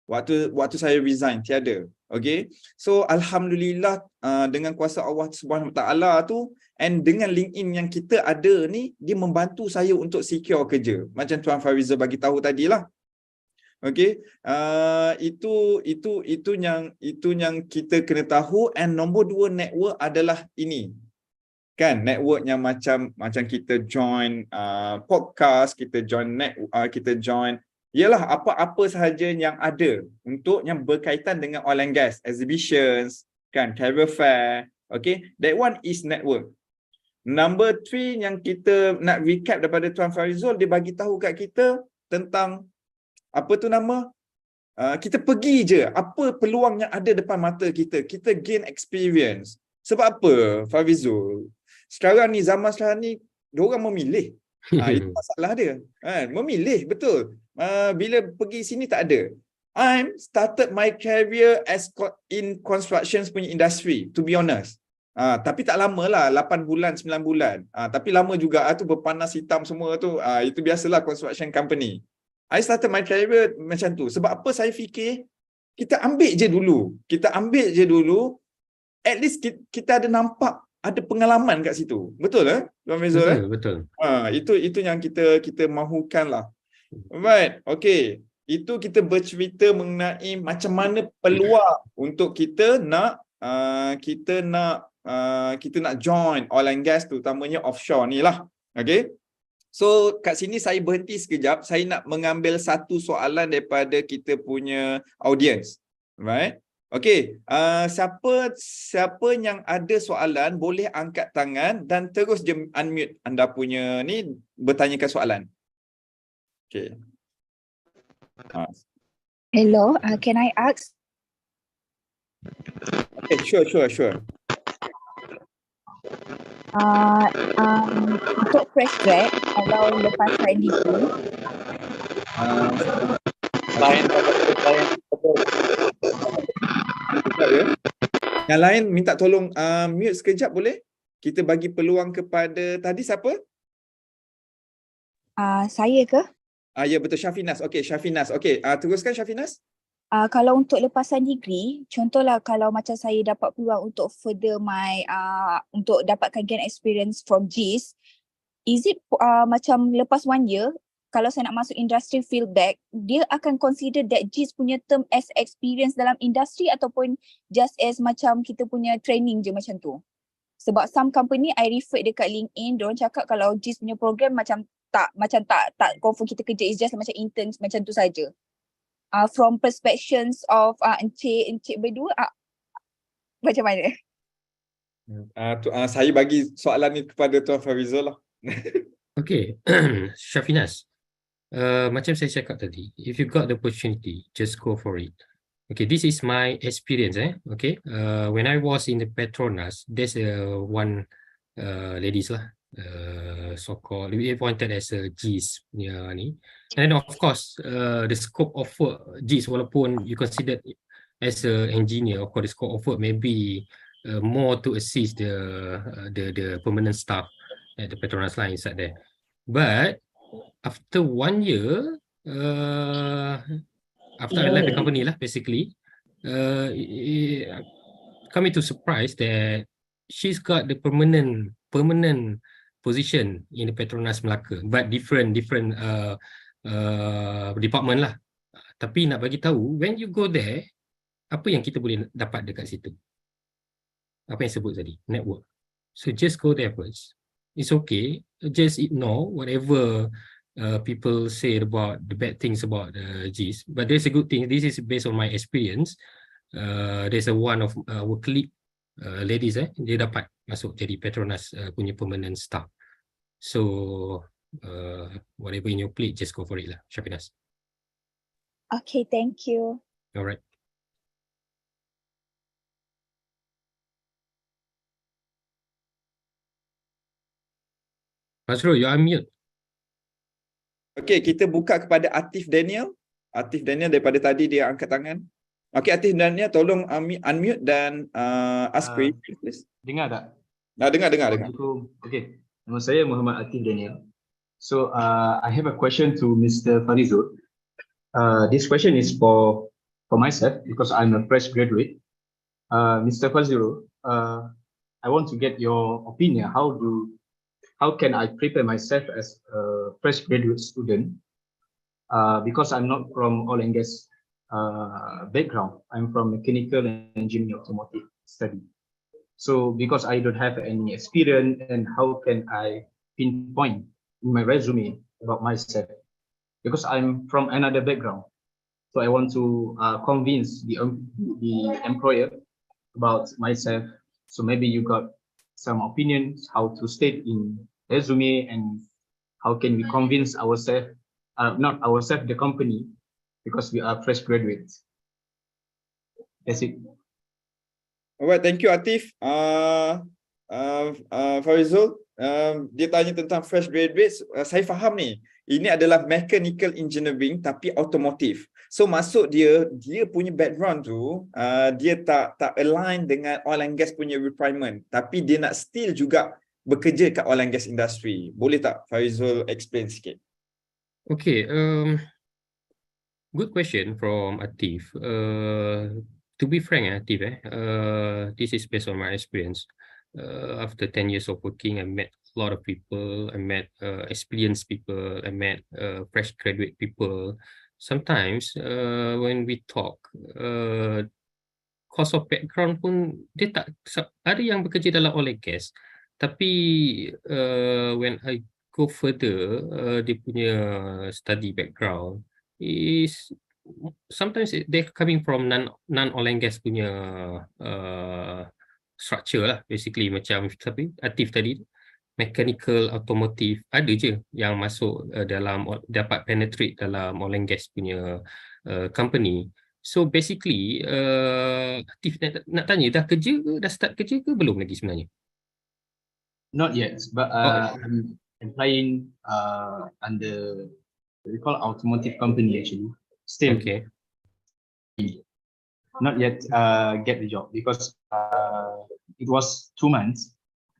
Waktu saya resign, tiada. Okay, so alhamdulillah dengan kuasa Allah Subhanahu Wa Taala tu, and dengan LinkedIn yang kita ada ni, dia membantu saya untuk secure kerja. Macam Tuan Farizal bagi tahu tadilah. Okay, itu yang kita kena tahu. And nombor 2 network adalah ini. Kan, network yang macam kita join podcast, kita join ialah apa-apa sahaja yang ada untuk yang berkaitan dengan oil and gas, exhibitions, kan, career fair. Okay, that one is network. Number 3 yang kita nak recap daripada Tuan Farizul, dia bagi tahu kat kita tentang apa tu nama? Kita pergi je, apa peluang yang ada depan mata kita. Kita gain experience. Sebab apa, Farizul? Sekarang ni, zaman sekarang ni, diorang memilih. Itu masalah dia. Memilih, betul. Bila pergi sini tak ada. I started my career as in construction punya industry, to be honest. Tapi tak lama lah, 8 bulan, 9 bulan. Tapi lama juga, tu berpanas hitam semua tu. Itu biasalah construction company. I started my career macam tu. Sebab apa saya fikir, kita ambil je dulu. At least kita ada nampak, ada pengalaman kat situ. Betul Tuan Faizul? Betul. Itu yang kita mahukan lah. Alright, okay. Itu kita bercerita mengenai macam mana peluang untuk kita nak join oil and gas, terutamanya offshore ni lah. Okay. So kat sini saya berhenti sekejap. Saya nak mengambil satu soalan daripada kita punya audience. Right? Okay. Siapa yang ada soalan boleh angkat tangan dan terus je unmute anda punya ni, bertanyakan soalan. Okay. Hello, can I ask? Okay, sure. Untuk fresh grad, kalau lepas saya degree, yang lain minta tolong mute sekejap boleh? Kita bagi peluang kepada tadi siapa? saya ke? Ya betul, Syafinas. Okey, Syafinas. Okey, teruskan Syafinas. Kalau untuk lepasan degree, contohlah kalau macam saya dapat peluang untuk further my untuk dapatkan gain experience from GIS, is it macam lepas 1 year, kalau saya nak masuk industri field back, dia akan consider that GIS punya term as experience dalam industri ataupun just as macam kita punya training je macam tu? Sebab some company I refer dekat LinkedIn, diorang cakap kalau GIS punya program macam tak confirm kita kerja, is just macam intern macam tu saja. From perspectives of encik berdua, macam mana? Saya bagi soalan ni kepada Tuan Farizul lah. Okay, Syafinas, macam saya cakap tadi, if you got the opportunity, just go for it. Okay, this is my experience. Okay, when I was in the Petronas, there's one ladies lah, so-called we appointed as a GIS ni. And then of course, the scope of work GIS, walaupun you consider as a engineer, of course the scope of work may be more to assist the permanent staff at the Petronas line inside there. But after 1 year, after I left the company lah, basically, coming to surprise that she's got the permanent position in the Petronas Melaka, but different department lah. Tapi nak bagi tahu, when you go there, apa yang kita boleh dapat dekat situ? Apa yang sebut tadi? Network. So just go there first. It's okay. Just ignore whatever people say about the bad things about GIS. But there's a good thing. This is based on my experience. There's one of our colleague ladies, dia dapat masuk jadi Petronas punya permanent staff. So whatever in your plate, just go for it lah, Syafinas. Okay, thank you. Alright. Masrul, you unmute. Okay, kita buka kepada Atif Daniel. Atif Daniel daripada tadi dia angkat tangan. Okay, Atif Daniel, tolong unmute dan ask question, please. Dengar tak? Dengar. Okay, nama saya Muhammad Atif Daniel. So I have a question to Mr. Farizul. This question is for myself because I'm a fresh graduate. Mr. Farizul, I want to get your opinion. How can I prepare myself as a fresh graduate student? Because I'm not from oil and gas background. I'm from mechanical and engineering automotive study. So because I don't have any experience, and how can I pinpoint in my resume about myself? Because I'm from another background. So I want to convince the employer about myself. So maybe you got some opinions, how to state in resume, and how can we convince ourselves, not ourselves, the company, because we are fresh graduates. That's it. Alright, thank you Atif. Farizul, dia tanya tentang fresh graduates. Saya faham ni, ini adalah mechanical engineering tapi automotive. So maksud dia punya background tu dia tak align dengan oil and gas punya requirement, tapi dia nak still juga bekerja kat oil and gas industry. Boleh tak Farizul explain sikit? Okay, good question from Atif. To be frank, Atif, this is based on my experience. After 10 years of working, I met a lot of people. I met experienced people. I met fresh graduate people. Sometimes when we talk, course of background pun dia tak ada yang bekerja dalam oil and gas. Tapi when I go further, dia punya study background is sometimes they're coming from non oil and gas punya structure lah, basically macam tapi Atif tadi mechanical, automotive, ada je yang masuk dalam dapat penetrate dalam oil and gas punya company. So basically Atif nak tanya dah kerja ke, dah start kerja ke belum lagi sebenarnya? Not yet, but I'm applying under what we call automotive company actually. Still, okay. Not yet get the job because it was 2 months.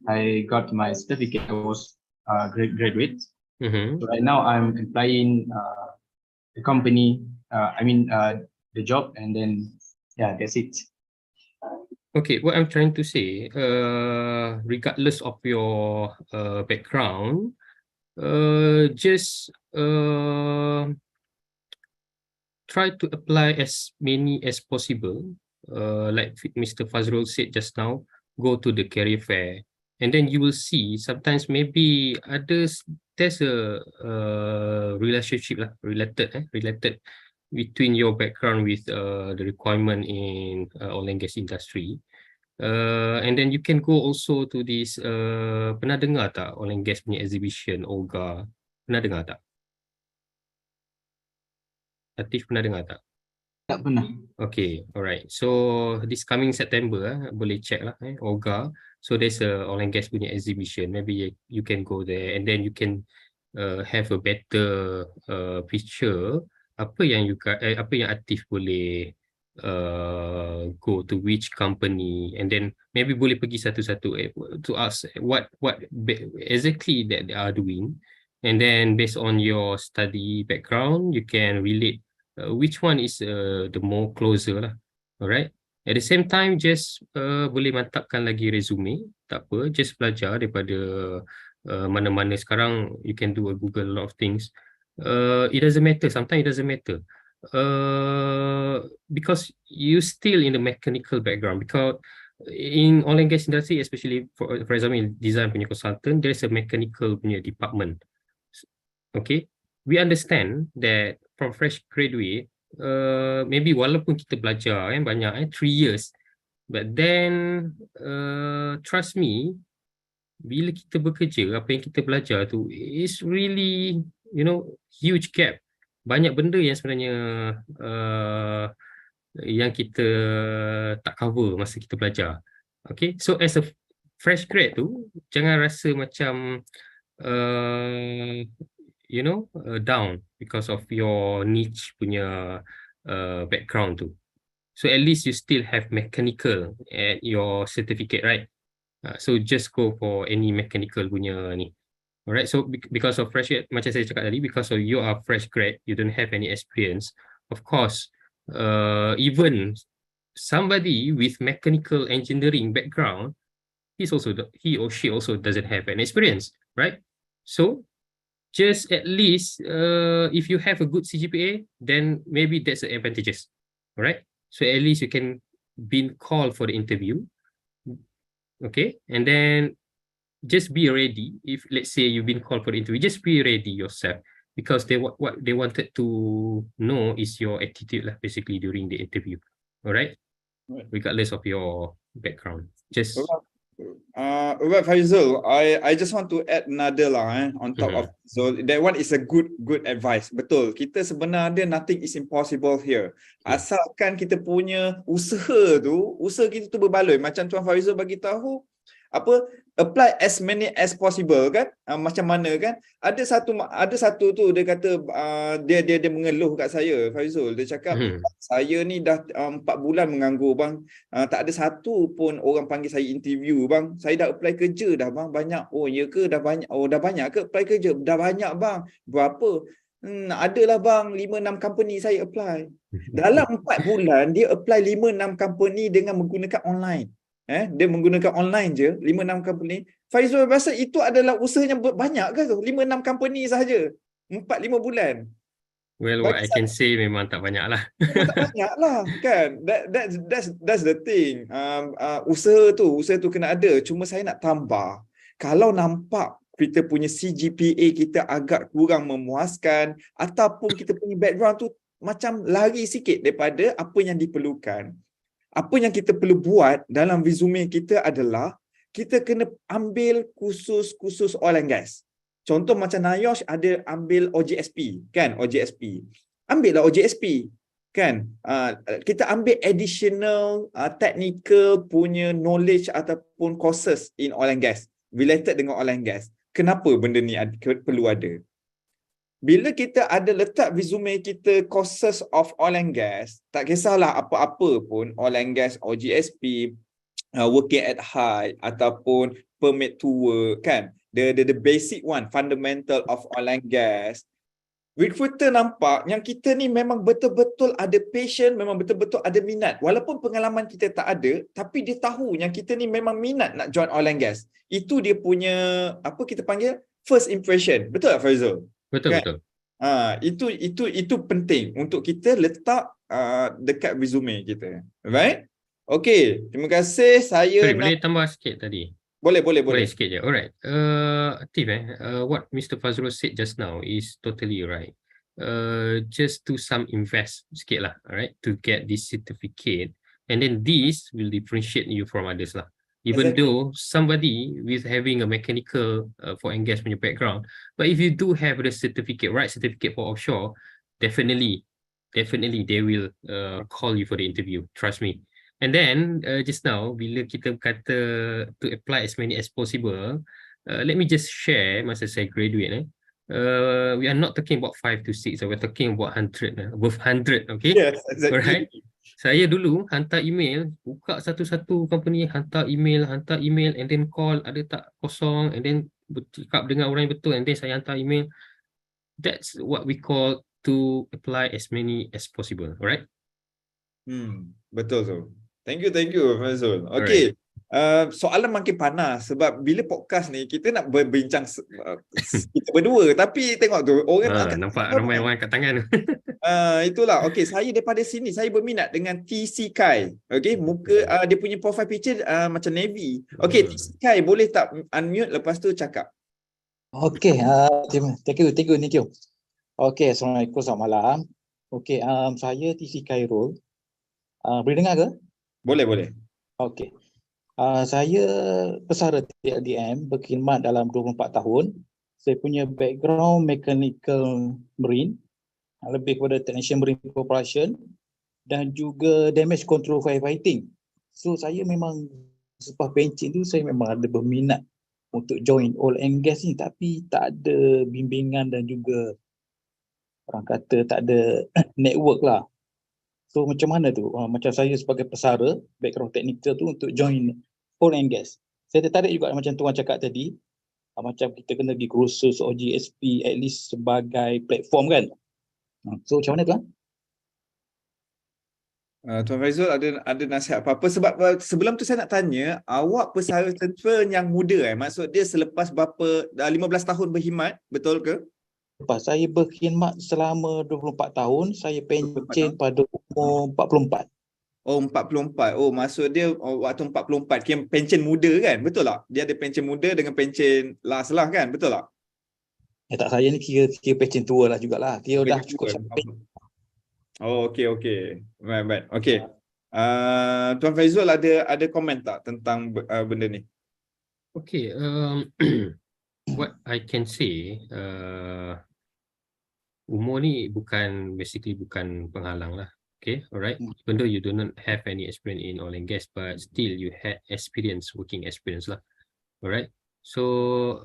I got my certificate. I was graduate. Mm-hmm. So right now I'm applying the company. The job, and then yeah, that's it. Okay, what I'm trying to say, regardless of your background, just try to apply as many as possible. Like Mr. Fazrul said just now, go to the career fair, and then you will see sometimes maybe there's a relationship related between your background with the requirement in oil and gas industry. And then you can go also to this pernah dengar tak oil and gas punya exhibition OGA? Pernah dengar tak? Atif pernah dengar tak? Tak pernah. Okay, alright. So this coming September, boleh check lah, OGA. So there's a oil and gas punya exhibition. Maybe you can go there, and then you can have a better picture apa yang Atif boleh go to which company, and then maybe boleh pergi satu-satu to ask what exactly that they are doing, and then based on your study background you can relate which one is the more closer lah. Alright, at the same time just boleh mantapkan lagi resume, tak apa, just belajar daripada mana-mana sekarang you can do a Google a lot of things. It doesn't matter, sometimes it doesn't matter because you still in the mechanical background, because in oil and gas industry, especially for example in design punya consultant, there is a mechanical punya department. Okay, we understand that from fresh graduate, maybe walaupun kita belajar banyak 3 years, but then trust me, bila kita bekerja, apa yang kita belajar tu is really, huge gap. Banyak benda yang sebenarnya yang kita tak cover masa kita belajar. Okay, so as a fresh grad tu, jangan rasa macam down because of your niche punya background tu. So at least you still have mechanical at your certificate, right? So just go for any mechanical punya ni. Alright, so because of fresh grad, macam saya cakap tadi, because of you are fresh grad, you don't have any experience. Of course, even somebody with mechanical engineering background, he or she also doesn't have an experience, right? So just at least if you have a good CGPA, then maybe that's the advantages, alright? So at least you can be called for the interview, okay? And then just be ready. If let's say you've been called for the interview, just be ready yourself, because what they wanted to know is your attitude lah, basically during the interview. All right, regardless of your background. Just Well, Faizul, I just want to add another lah on top of Zul. That one is a good advice. Betul. Kita sebenarnya nothing is impossible here. Asalkan kita punya usaha kita tu berbaloi. Macam Tuan Faizul bagi tahu, apply as many as possible kan? Macam mana kan? Ada satu tu dia kata dia mengeluh kat saya, Faizul. Dia cakap saya ni dah 4 bulan menganggur bang. Tak ada satu pun orang panggil saya interview bang. Saya dah apply kerja dah bang banyak. Oh ya ke dah banyak? Oh dah banyak ke apply kerja? Dah banyak bang. Berapa? Adalah bang 5-6 company saya apply. Dalam 4 bulan dia apply 5-6 company dengan menggunakan online. Dia menggunakan online je 5-6 company. Faizul rasa itu adalah usahanya banyak ke tu? 5-6 company sahaja 4-5 bulan. Well, what I can say memang tak banyak lah. Memang tak banyak lah kan. That's the thing. Usaha tu kena ada. Cuma saya nak tambah, kalau nampak kita punya CGPA kita agak kurang memuaskan ataupun kita punya background tu macam lari sikit daripada apa yang diperlukan, apa yang kita perlu buat dalam resume kita adalah kita kena ambil kursus oil and gas. Contoh macam Nayosh ada ambil OJSP kan, OJSP. Ambil lah OJSP kan. Kita ambil additional technical punya knowledge ataupun courses in oil and gas related dengan oil and gas. Kenapa benda ni perlu ada? Bila kita ada letak resume kita courses of oil and gas, tak kisahlah apa-apa pun, oil and gas, OGSP, working at height ataupun permit to work kan, the basic one, fundamental of oil and gas. Recruiter nampak yang kita ni memang betul-betul ada passion, memang betul-betul ada minat. Walaupun pengalaman kita tak ada, tapi dia tahu yang kita ni memang minat nak join oil and gas. Itu dia punya, apa kita panggil, first impression. Betul tak Faizul? Betul, kan? betul. Itu penting untuk kita letak dekat resume kita. Right? Okay, terima kasih. Saya Boleh tambah sikit tadi. Boleh. Sikit je. Alright. Atif, what Mr. Fazrul said just now is totally right. Just do some invest sikit lah, alright, to get this certificate, and then this will differentiate you from others lah. Even though somebody with having a mechanical for and gas punya background, but if you do have the certificate, right certificate for offshore, definitely they will call you for the interview. Trust me. And then just now, bila kita kata to apply as many as possible, let me just share masa saya graduate. We are not talking about 5 to 6, we're talking about 100, above 100, okay? Yes, exactly. Alright. Saya dulu hantar email, buka satu-satu company, hantar email, and then call, ada tak kosong, and then bercakap dengan orang yang betul, and then saya hantar email. That's what we call to apply as many as possible, alright? Betul tu. Thank you Fazul. Okay. Soalan makin panas sebab bila podcast ni kita nak berbincang kita berdua, tapi tengok tu orang nampak ramai orang kat tangan. Itulah. Okay, saya daripada sini saya berminat dengan TC Kai. Okay, muka dia punya profile picture macam navy. Okay, TC Kai boleh tak unmute lepas tu cakap? Okay, thank you. Okay, Assalamualaikum, selamat malam. Okay, saya TC Khairul. Boleh dengar ke? Boleh. Okay. Saya pesara TLDM, berkhidmat dalam 24 tahun. Saya punya background mechanical marine, lebih kepada technician marine corporation, dan juga damage control firefighting. So saya memang selepas pencen tu saya memang ada berminat untuk join oil and gas ni, tapi tak ada bimbingan dan juga orang kata tak ada network lah. So macam mana tu? Macam saya sebagai pesara, background technical tu untuk join oil and gas. Saya tertarik juga macam tuan cakap tadi, macam kita kena pergi kursus OGSP at least sebagai platform kan. So macam mana tuan? Tuan Faizul ada nasihat apa-apa? Sebab sebelum tu saya nak tanya, awak pesara tentera yang muda maksud dia selepas berapa 15 tahun berkhidmat, betul ke? Lepas saya berkhidmat selama 24 tahun, saya pencen pada umur 44. Oh, 44. Oh, maksud dia waktu 44 kira pencen muda kan? Betul tak? Dia ada pencen muda dengan pencen last lah kan? Betul tak? Tak, saya ni kira pencen tua lah jugalah. Kira dah cukup sampai. Oh, okay. Right. Okay. Tuan Faizul ada komen tak tentang benda ni? Okay, what I can say, umur ni basically bukan penghalang lah. Okay, alright. Even though you do not have any experience in oil and gas, but still you had working experience lah. Alright. So,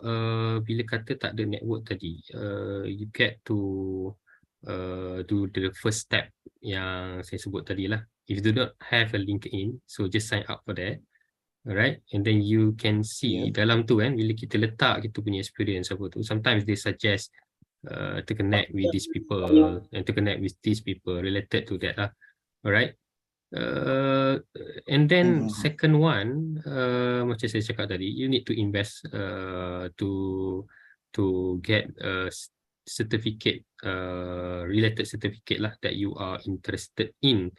bila kata tak ada network tadi, you get to do the first step yang saya sebut tadi lah. If you do not have a LinkedIn, so just sign up for that. Alright, and then you can see dalam tu kan, bila kita letak kita punya experience apa tu, sometimes they suggest to connect with these people and to connect with these people related to that lah. Alright, and then second one, macam saya cakap tadi, you need to invest to get a certificate, related certificate lah that you are interested in.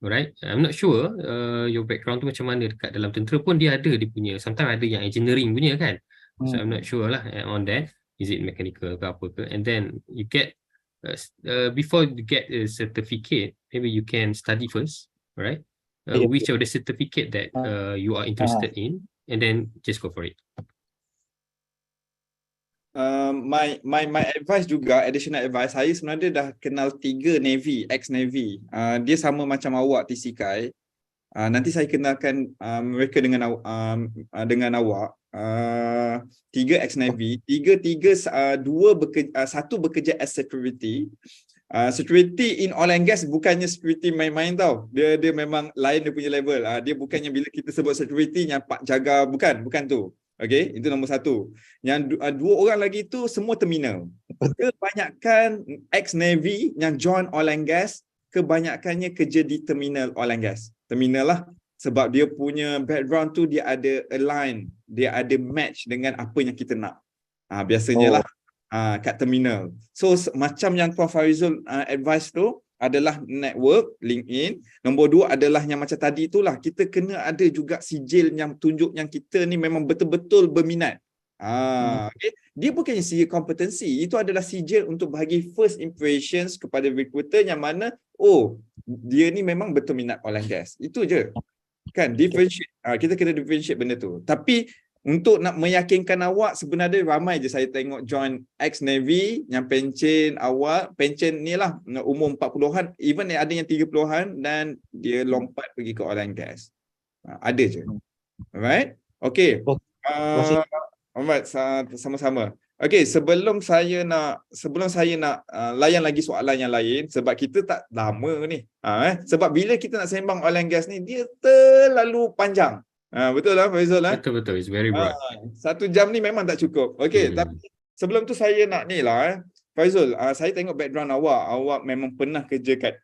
Alright, I'm not sure your background tu macam mana. Dekat dalam tentera pun dia ada dia punya, sometimes ada yang engineering punya kan. So I'm not sure lah on that, is it mechanical ke apa ke. And then you get before you get a certificate, maybe you can study first, right? Which of the certificate that you are interested in, and then just go for it. My advice juga, additional advice, saya sebenarnya dah kenal 3 Navy, ex-Navy. Dia sama macam awak, TC nanti saya kenalkan mereka dengan awak. 3 ex-Navy, satu bekerja as security. Security in oil and gas bukannya security main-main tau. Dia memang lain dia punya level. Dia bukannya bila kita sebut security yang pak jaga, bukan tu. Okay, itu nombor 1. Yang 2 orang lagi tu semua terminal. Kebanyakan ex-Navy yang join oil and gas, kebanyakannya kerja di terminal oil and gas. Terminal lah. Sebab dia punya background tu dia ada align, dia ada match dengan apa yang kita nak. Biasanya lah kat terminal. So macam yang Prof Farizul advice tu adalah network, LinkedIn. Nombor 2 adalah yang macam tadi itulah, kita kena ada juga sijil yang tunjuk yang kita ni memang betul-betul berminat. Okay. Dia bukannya sijil kompetensi, itu adalah sijil untuk bagi first impressions kepada recruiter yang mana, oh, dia ni memang betul minat oil and gas. Itu je. Kan, differentiate. Kita kena differentiate benda tu. Tapi untuk nak meyakinkan awak, sebenarnya ramai je saya tengok join ex-Navy yang pencen ni lah umur 40-an, even ada yang 30-an dan dia lompat pergi ke oil and gas. Ada je. Alright? Okay. Alright, sama-sama. Okay, sebelum saya nak layan lagi soalan yang lain, sebab kita tak lama ni. Sebab bila kita nak sembang oil and gas ni, dia terlalu panjang. Betul lah Faizal lah. Betul, it's very broad. 1 jam ni memang tak cukup. Okay, tapi sebelum tu saya nak ni lah Faizal, saya tengok background awak memang pernah kerja kat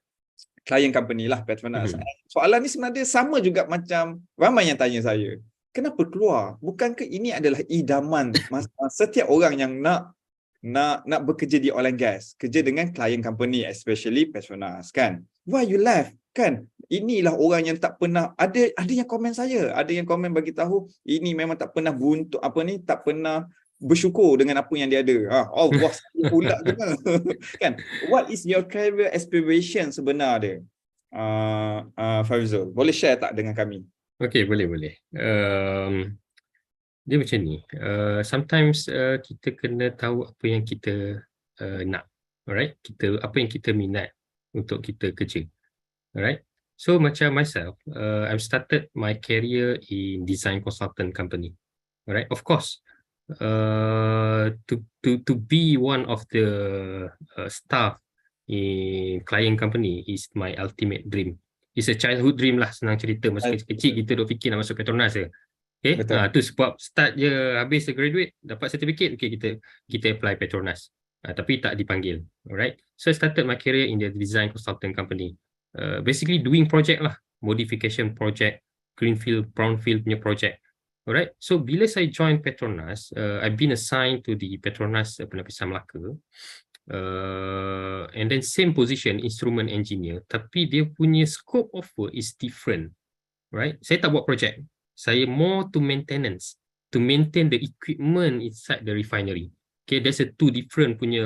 client company lah, Petronas. Soalan ni sebenarnya sama juga macam ramai yang tanya saya. Kenapa keluar? Bukankah ini adalah idaman setiap orang yang nak bekerja di oil and gas, kerja dengan client company, especially Petronas kan? Why you left? Kan? Inilah orang yang tak pernah ada yang komen saya, ada yang komen bagi tahu ini memang tak pernah tak pernah bersyukur dengan apa yang dia ada. Allah pula juga. Kan? What is your career aspiration sebenarnya? Faizul, boleh share tak dengan kami? Okay, boleh. Dia macam ni. Sometimes kita kena tahu apa yang kita nak. Alright? Apa yang kita minat untuk kita kerja. Alright? So macam myself, I've started my career in design consultant company. Alright? Of course, to be one of the staff in client company is my ultimate dream. It's a childhood dream lah, senang cerita. Masa kecil-kecil kita duk fikir nak masuk Petronas je. Okay, tu sebab start je, habis graduate, dapat certificate, okay, kita apply Petronas. Tapi tak dipanggil. Alright, so I started my career in the design consultant company. Basically doing project lah, modification project, greenfield, brownfield punya project. Alright, so bila saya join Petronas, I've been assigned to the Petronas Penapisan Melaka. And then same position, instrument engineer, tapi dia punya scope of work is different. Right, saya tak buat project, saya more to maintenance, to maintain the equipment inside the refinery. Okay, there's a 2 different punya,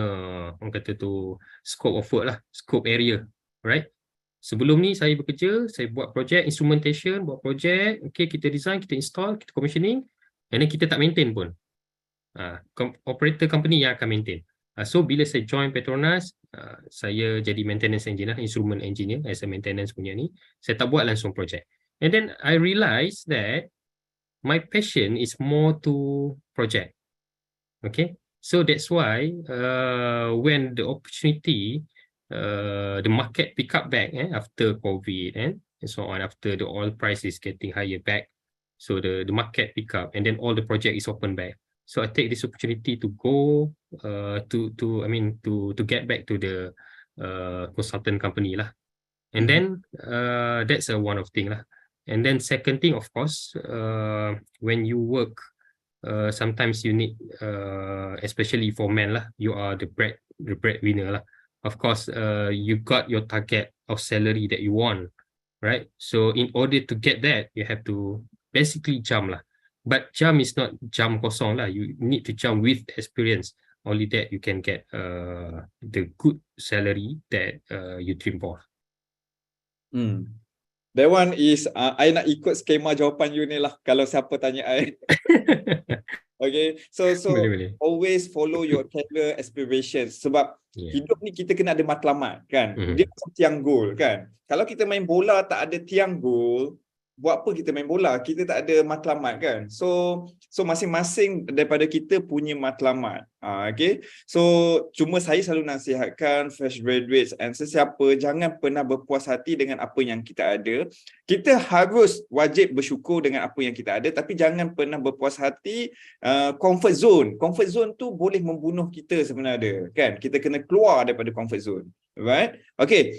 orang kata tu, scope of work lah, scope area. Right, sebelum ni saya bekerja, saya buat project instrumentation, buat project, okay, kita design, kita install, kita commissioning, and then kita tak maintain pun. Operator company yang akan maintain. So bila saya join Petronas, saya jadi maintenance engineer, instrument engineer as a maintenance punya ni. Saya tak buat langsung project. And then I realize that my passion is more to project. Okay, so that's why when the opportunity, the market pick up back after COVID and so on, after the oil price is getting higher back, so the market pick up and then all the project is open back. So I take this opportunity to go to get back to the consultant company lah. And then that's one of thing lah. And then second thing, of course, when you work, sometimes you need, especially for men lah, you are the breadwinner lah. Of course, you got your target of salary that you want, right? So in order to get that, you have to basically jump lah. But jump is not jump kosong lah. You need to jump with experience. Only that you can get the good salary that you dream for. That one is, I nak ikut skema jawapan you ni lah kalau siapa tanya I. Okay, so Boleh. always follow your career aspirations sebab hidup ni kita kena ada matlamat kan. Dia macam tiang gol kan. Kalau kita main bola tak ada tiang gol, buat apa kita main bola? Kita tak ada matlamat kan. So masing-masing daripada kita punya matlamat. Okay. So cuma saya selalu nasihatkan fresh graduates and sesiapa, jangan pernah berpuas hati dengan apa yang kita ada. Kita harus wajib bersyukur dengan apa yang kita ada, tapi jangan pernah berpuas hati. Comfort zone. Comfort zone tu boleh membunuh kita sebenarnya kan. Kita kena keluar daripada comfort zone. Right? Okay.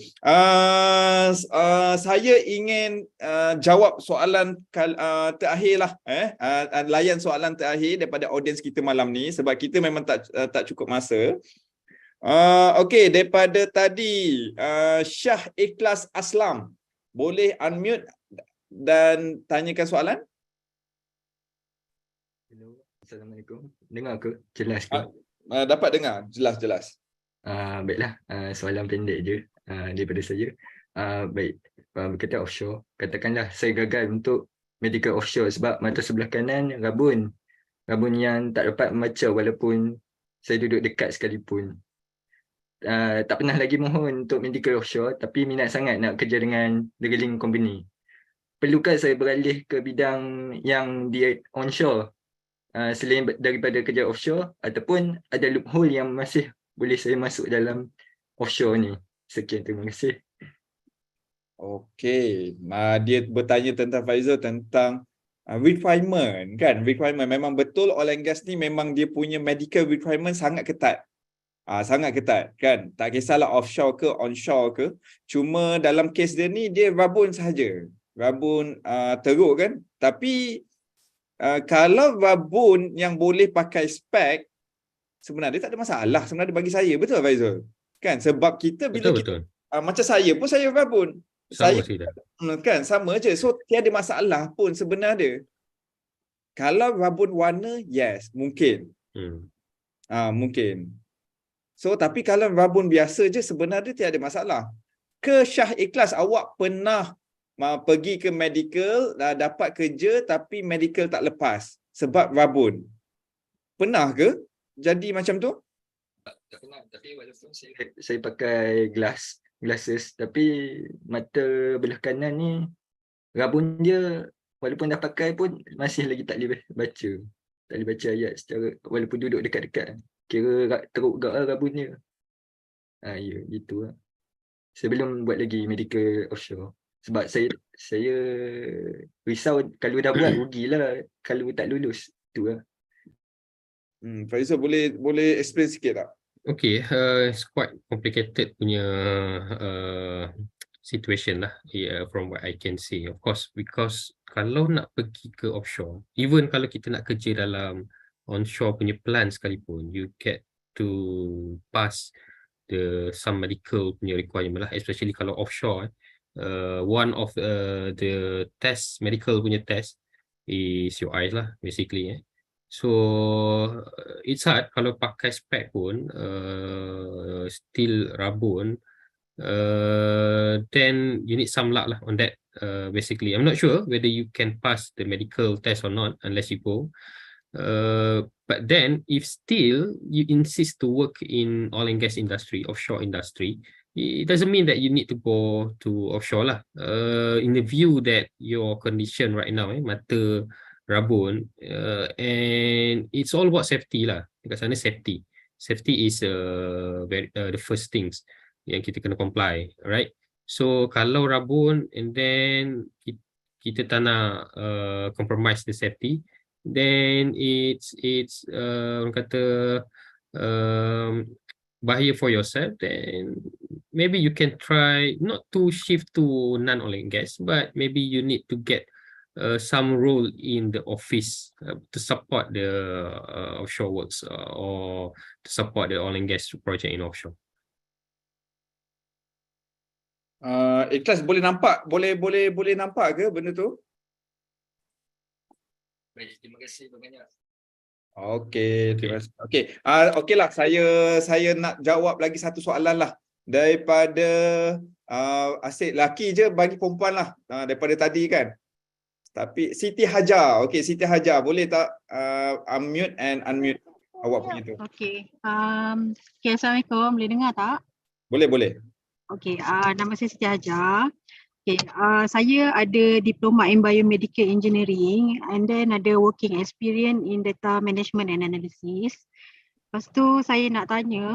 Saya ingin jawab soalan terakhir lah. Layan soalan terakhir daripada audiens kita malam ni sebab kita memang tak cukup masa. Okay, daripada tadi Syah Ikhlas Aslam, boleh unmute dan tanyakan soalan? Hello, Assalamualaikum. Dengar ke? Jelas ke? Dapat dengar, jelas. Baiklah, soalan pendek je daripada saya. Baik, berkaitan offshore, katakanlah saya gagal untuk medical offshore sebab mata sebelah kanan rabun yang tak dapat membaca walaupun saya duduk dekat sekalipun. Tak pernah lagi mohon untuk medical offshore tapi minat sangat nak kerja dengan drilling company. Perlukah saya beralih ke bidang yang di onshore selain daripada kerja offshore, ataupun ada loophole yang masih boleh saya masuk dalam offshore ni? Sekian, terima kasih. Okey, dia bertanya tentang Faizal tentang requirement kan. Requirement memang betul, oil and gas ni memang dia punya medical requirement sangat ketat. Sangat ketat kan. Tak kisahlah offshore ke onshore ke. Cuma dalam kes dia ni dia rabun sahaja. Rabun teruk kan. Tapi kalau rabun yang boleh pakai spek, sebenarnya tak ada masalah sebenarnya bagi saya. Betul Faizal? Kan sebab kita bila Betul. macam saya pun saya rabun. Sama Saya kan sama je. So tiada masalah pun sebenarnya. Kalau rabun warna, yes, mungkin. Mungkin. So tapi kalau rabun biasa je sebenarnya tiada masalah. Ke Syah Ikhlas, awak pernah pergi ke medical, dapat kerja tapi medical tak lepas sebab rabun? Pernah ke jadi macam tu? Tak pernah, tapi walaupun saya pakai glasses, tapi mata belah kanan ni rabun dia walaupun dah pakai pun masih lagi tak boleh baca. Tak boleh baca ayat secara, walaupun duduk dekat-dekat. Kira teruk gak rabun dia. Ya, gitu lah. Saya belum buat lagi medical offshore. Sebab saya risau kalau dah buat rugilah kalau tak lulus. Itu lah. Faizal boleh explain sikit tak? Okay, it's quite complicated punya situation lah, from what I can see. Of course, because kalau nak pergi ke offshore, even kalau kita nak kerja dalam onshore punya plant sekalipun, you get to pass some medical punya requirement lah, especially kalau offshore. One of the test, medical punya test is your eyes lah, basically. So it's hard kalau pakai spek pun still rabun. Then you need some luck lah on that. Basically, I'm not sure whether you can pass the medical test or not unless you go. But then if still you insist to work in oil and gas industry, offshore industry, it doesn't mean that you need to go to offshore lah. In the view that your condition right now, mata rabun, and it's all about safety lah. Dekat sana safety. Safety is the first things yang kita kena comply, right? So kalau rabun and then kita tak nak compromise the safety, then it's orang kata bahaya for yourself, then maybe you can try not to shift to non-oil and gas, but maybe you need to get some role in the office to support the offshore works or to support the oil and gas project in offshore. Ikhlas boleh nampak, boleh nampak ke benda tu? Baik, terima kasih banyak. Okey, terima kasih. Okey. Okeylah, saya nak jawab lagi satu soalan lah daripada asyik lelaki je bagi perempuan lah daripada tadi kan. Tapi Siti Hajar. Okey, Siti Hajar, boleh tak unmute and unmute awak punya tu? Okey. Assalamualaikum. Boleh dengar tak? Boleh. Okey, nama saya Siti Hajar. Okay, saya ada diploma in biomedical engineering and then ada working experience in data management and analysis. Lepas tu saya nak tanya,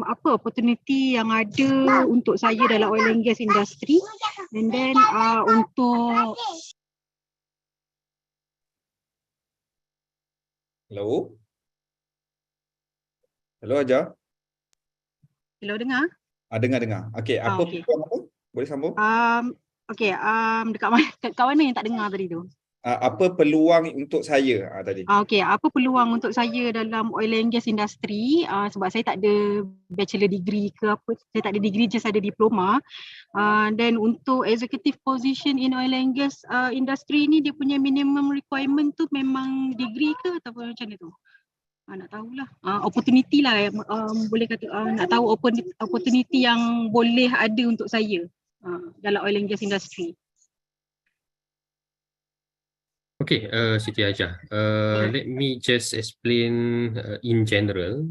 apa opportunity yang ada untuk saya dalam oil and gas industry, and then untuk Hello Hajar. hello, dengar? Dengar. Okey, apa okey. peluang apa? Boleh sambung? Okey, kat mana yang tak dengar tadi tu? Apa peluang untuk saya tadi? Okey, apa peluang untuk saya dalam oil and gas industry? Sebab saya tak ada bachelor degree ke apa, saya tak ada degree, just ada diploma. Dan untuk executive position in oil and gas industry ni, dia punya minimum requirement tu memang degree ke ataupun macam mana tu? Nak tahulah. Opportunity lah, boleh kata nak tahu opportunity yang boleh ada untuk saya dalam oil and gas industry. Okay, Siti Hajar. Let me just explain in general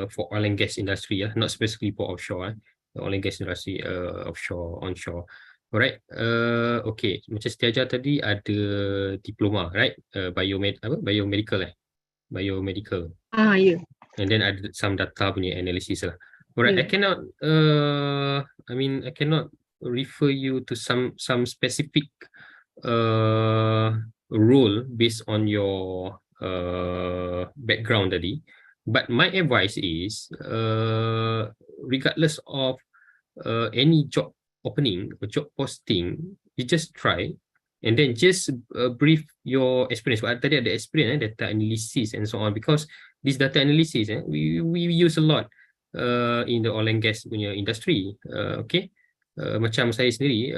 for oil and gas industry, not specifically for offshore. Oil and gas industry, offshore, onshore. Alright. Okay, macam Siti Hajar tadi ada diploma, right? Biomedical. Biomedical. Yeah. And then ada some data punya analysis lah. Alright, I cannot I cannot refer you to some specific role based on your background tadi. But my advice is regardless of any job opening or job posting, you just try and then just brief your experience. Sebab tadi ada experience, data analysis and so on, because this data analysis we use a lot in the oil and gas punya industry. Okay, macam saya sendiri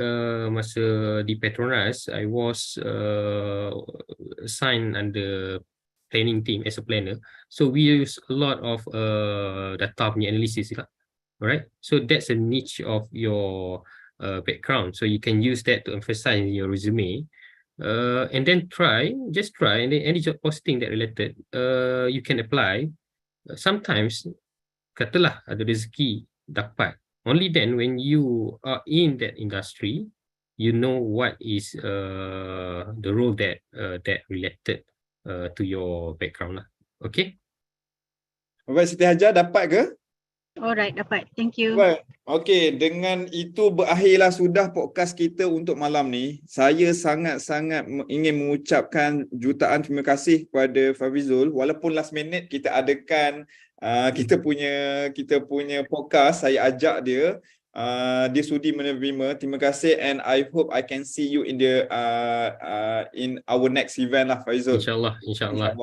masa di Petronas, I was assigned under planning team as a planner, so we use a lot of data punya analysis lah. Alright, so that's a niche of your background, so you can use that to emphasize in your resume, and then just try, and then any job posting that related, you can apply. Sometimes katalah ada rezeki dapat, only then when you are in that industry, you know what is the role that related to your background lah. Okay. Baik, Siti Hajar, dapat ke? Alright, dapat. Thank you. Baik. Okey, dengan itu berakhirlah sudah podcast kita untuk malam ni. Saya sangat-sangat ingin mengucapkan jutaan terima kasih kepada Fafizul. Walaupun last minute kita adakan kita punya podcast, saya ajak dia. Dia sudi menerima. Terima kasih, and I hope I can see you in the in our next event lah, Faizul. InsyaAllah.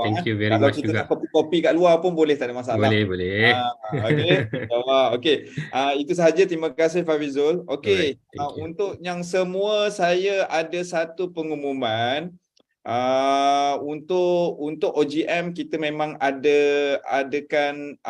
Thank you very much juga. Kalau kita nak kopi kat luar pun boleh, tak ada masalah. Boleh. Okey. InsyaAllah. Okey. Itu sahaja. Terima kasih, Fafizul. Okey. Untuk yang semua, saya ada satu pengumuman. Untuk OGM kita memang adakan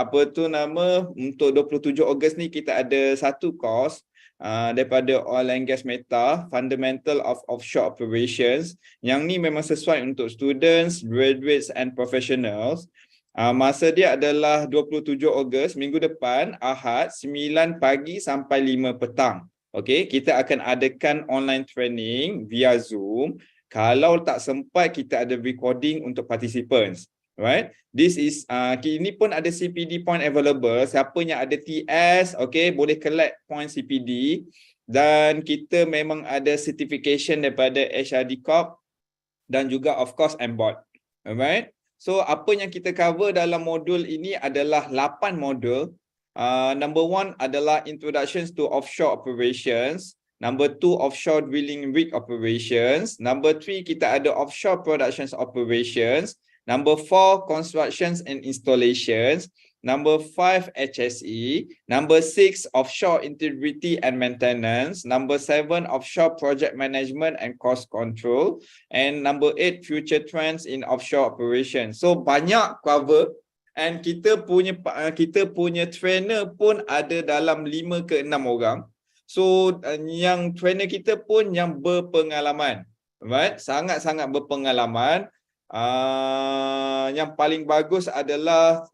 untuk 27 Ogos ni kita ada satu course daripada Oil and Gas Meta, Fundamental of Offshore Operations. Yang ni memang sesuai untuk students, graduates and professionals. Masa dia adalah 27 Ogos, minggu depan, Ahad, 9 pagi sampai 5 petang. Okay, kita akan adakan online training via Zoom. Kalau tak sempat, kita ada recording untuk participants. Right? This is ini pun ada CPD point available. Siapa yang ada TS, okay, boleh collect point CPD. Dan kita memang ada certification daripada HRD Corp dan juga of course MBOT. Alright? So apa yang kita cover dalam modul ini adalah 8 modul. Number 1 adalah Introductions to Offshore Operations. Number 2, Offshore Drilling Rig Operations. Number 3, kita ada Offshore Productions Operations. Number 4, Constructions and Installations. Number 5, HSE. Number 6, Offshore Integrity and Maintenance. Number 7, Offshore Project Management and Cost Control. And number 8, Future Trends in Offshore Operations. So banyak cover. And kita punya trainer pun ada dalam 5 ke 6 orang. So yang trainer kita pun yang berpengalaman. Right? Sangat-sangat berpengalaman. Yang paling bagus adalah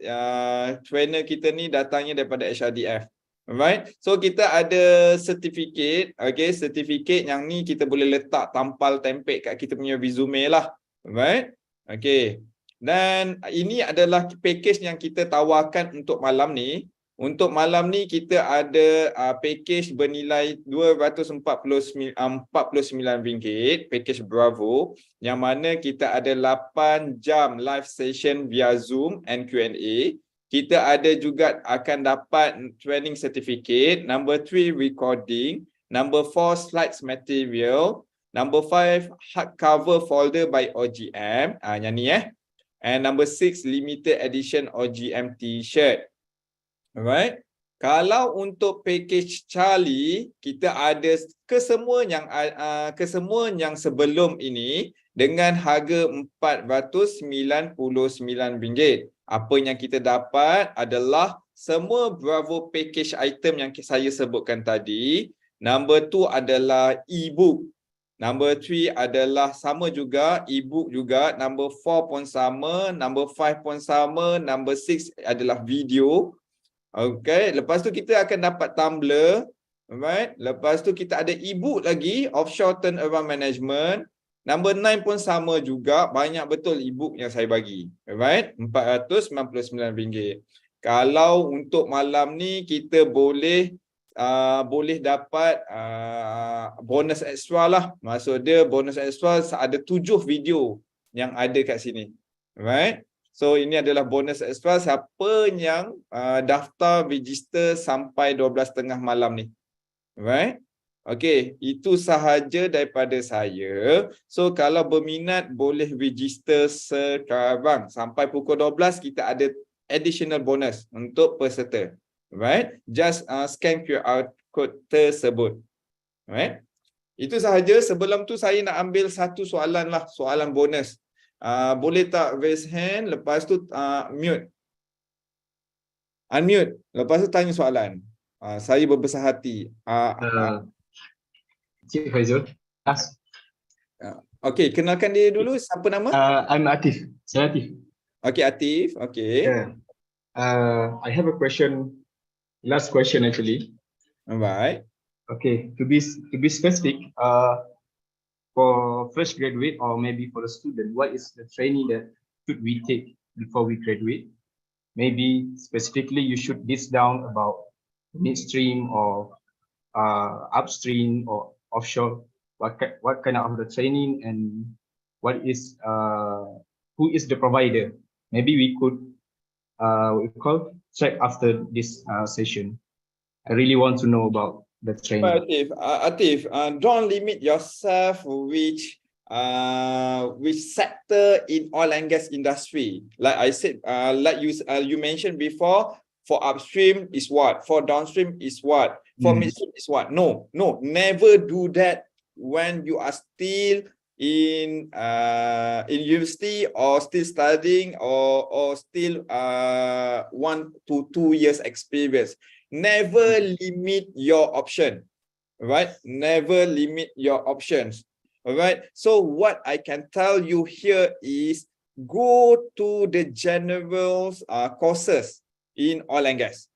trainer kita ni datangnya daripada HRDF. Alright, so kita ada sertifikat. Okay, sertifikat yang ni kita boleh letak tampal tempel kat kita punya resume lah. Alright, okay. Dan ini adalah package yang kita tawarkan untuk malam ni. Untuk malam ni kita ada package bernilai RM249, package Bravo, yang mana kita ada 8 jam live session via Zoom and Q&A. Kita ada juga akan dapat training certificate. Number 3, recording. Number 4, slides material. Number 5, hardcover folder by OGM. Yang ni And number 6, limited edition OGM t-shirt. Alright. Kalau untuk package Charlie, kita ada kesemua yang sebelum ini dengan harga RM499. Apa yang kita dapat adalah semua Bravo package item yang saya sebutkan tadi. Number 2 adalah e-book. Number 3 adalah sama juga, e-book juga. Number 4 pun sama, number 5 pun sama, number 6 adalah video. Okay, lepas tu kita akan dapat tumbler. Alright, lepas tu kita ada e-book lagi, Offshore Turnaround Management. Number 9 pun sama juga, banyak betul e-book yang saya bagi. Alright, RM499. Kalau untuk malam ni kita boleh dapat bonus extra lah. Maksud dia bonus extra ada 7 video yang ada kat sini. Alright. So ini adalah bonus extra siapa yang daftar register sampai 12.30 malam ni. Alright. Okay, itu sahaja daripada saya. So kalau berminat boleh register sekarang. Sampai pukul 12 kita ada additional bonus untuk peserta. Alright. Just scan QR code tersebut. Alright. Itu sahaja. Sebelum tu saya nak ambil satu soalan lah. Soalan bonus. Boleh tak raise hand, lepas tu mute. Unmute, lepas tu tanya soalan. Saya berbesar hati. Cik Faizul. Okay, kenalkan dia dulu. Siapa nama? I'm Atif. Saya Atif. Okay, Atif. Okay. Yeah. I have a question. Last question actually. Alright. Okay, to be specific, for fresh graduate or maybe for a student, what is the training that should we take before we graduate? Maybe specifically you should list down about midstream or upstream or offshore. What kind of the training and what is who is the provider? Maybe we could check after this session. I really want to know about the training. Atif, don't limit yourself which sector in oil and gas industry. Like I said, like you mentioned before, for upstream is what, for downstream is what, for midstream is what. No, never do that when you are still in university or still studying or still 1 to 2 years experience. Never limit your option. right? Never limit your options. All right. So what I can tell you here is go to the general courses in oil and gas.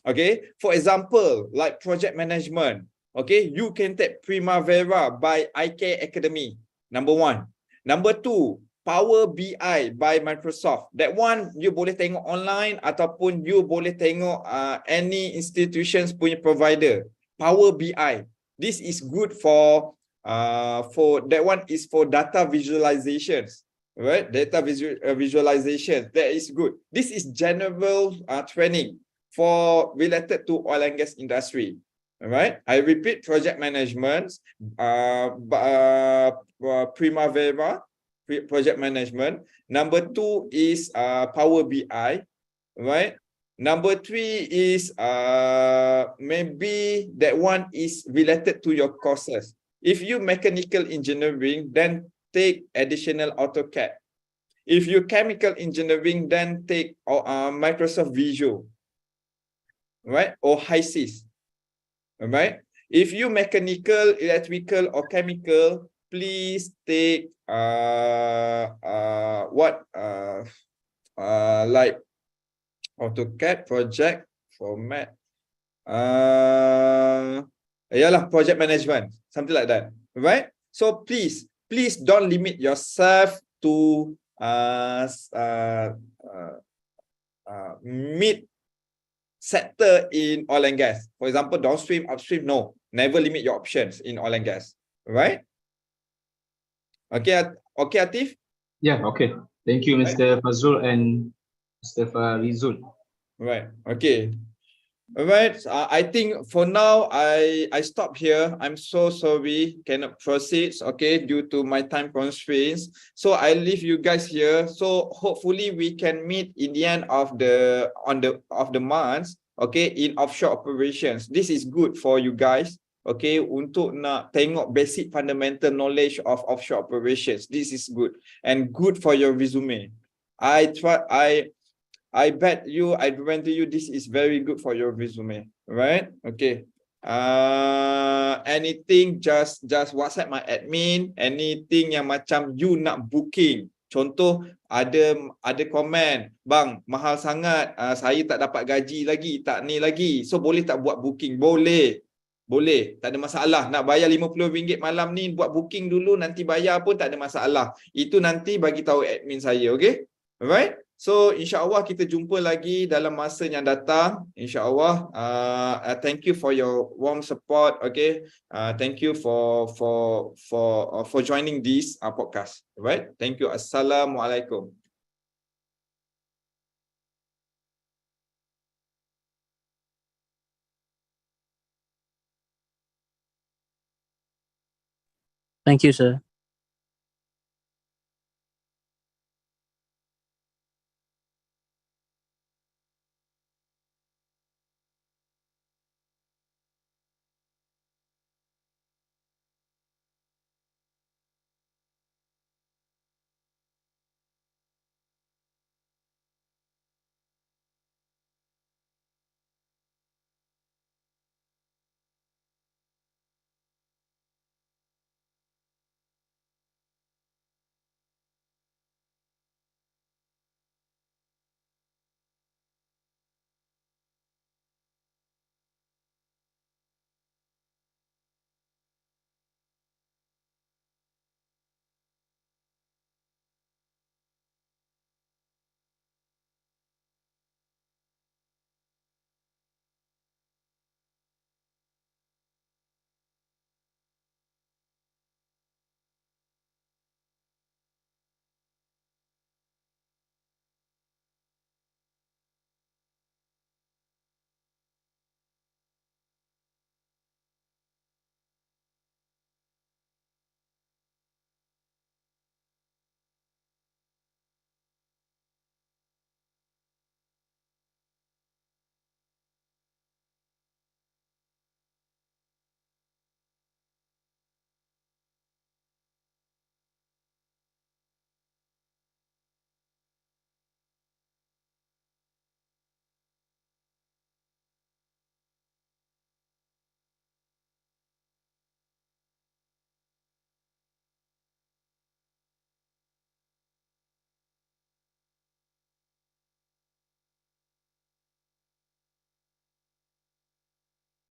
Okay. For example, like project management. Okay. You can take Primavera by IK Academy. Number 1. Number 2, Power BI by Microsoft. That one you boleh tengok online ataupun you boleh tengok any institutions punya provider. Power BI. This is good for that one is for data visualizations, right? Data visualization, that is good. This is general training for related to oil and gas industry. All right, I repeat, project management, Primavera, project management. Number 2 is Power BI, right? Number 3 is maybe that one is related to your courses. If you mechanical engineering, then take additional AutoCAD. If you chemical engineering, then take Microsoft Visual, right? Or HiSys, right? If you mechanical, electrical, or chemical, please take like AutoCAD, project, format, project management, something like that, right? So please don't limit yourself to mid sector in oil and gas. For example, downstream, upstream, no. Never limit your options in oil and gas, right? Okay, Atif? Yeah, okay. Thank you, Mr. Fazrul and Mr. Farizul. Right, okay. All right, I think for now, I stop here. I'm so sorry, cannot proceed, okay, due to my time constraints. So I leave you guys here. So hopefully we can meet in the end of the month, okay, in offshore operations. This is good for you guys, okay, untuk nak tengok basic fundamental knowledge of offshore operations. This is good and good for your resume. I bet you, I guarantee you, this is very good for your resume, right? Okay. Anything, just WhatsApp my admin. Anything yang macam you nak booking. Contoh, ada komen, bang, mahal sangat, saya tak dapat gaji lagi, tak ni lagi. So boleh tak buat booking? Boleh. Boleh, tak ada masalah. Nak bayar RM50 malam ni, buat booking dulu, nanti bayar pun tak ada masalah. Itu nanti bagi tahu admin saya, okay? Alright? So insyaAllah kita jumpa lagi dalam masa yang datang. InsyaAllah. Thank you for your warm support. Okay. Thank you for joining this podcast. Alright. Thank you. Assalamualaikum. Thank you, sir.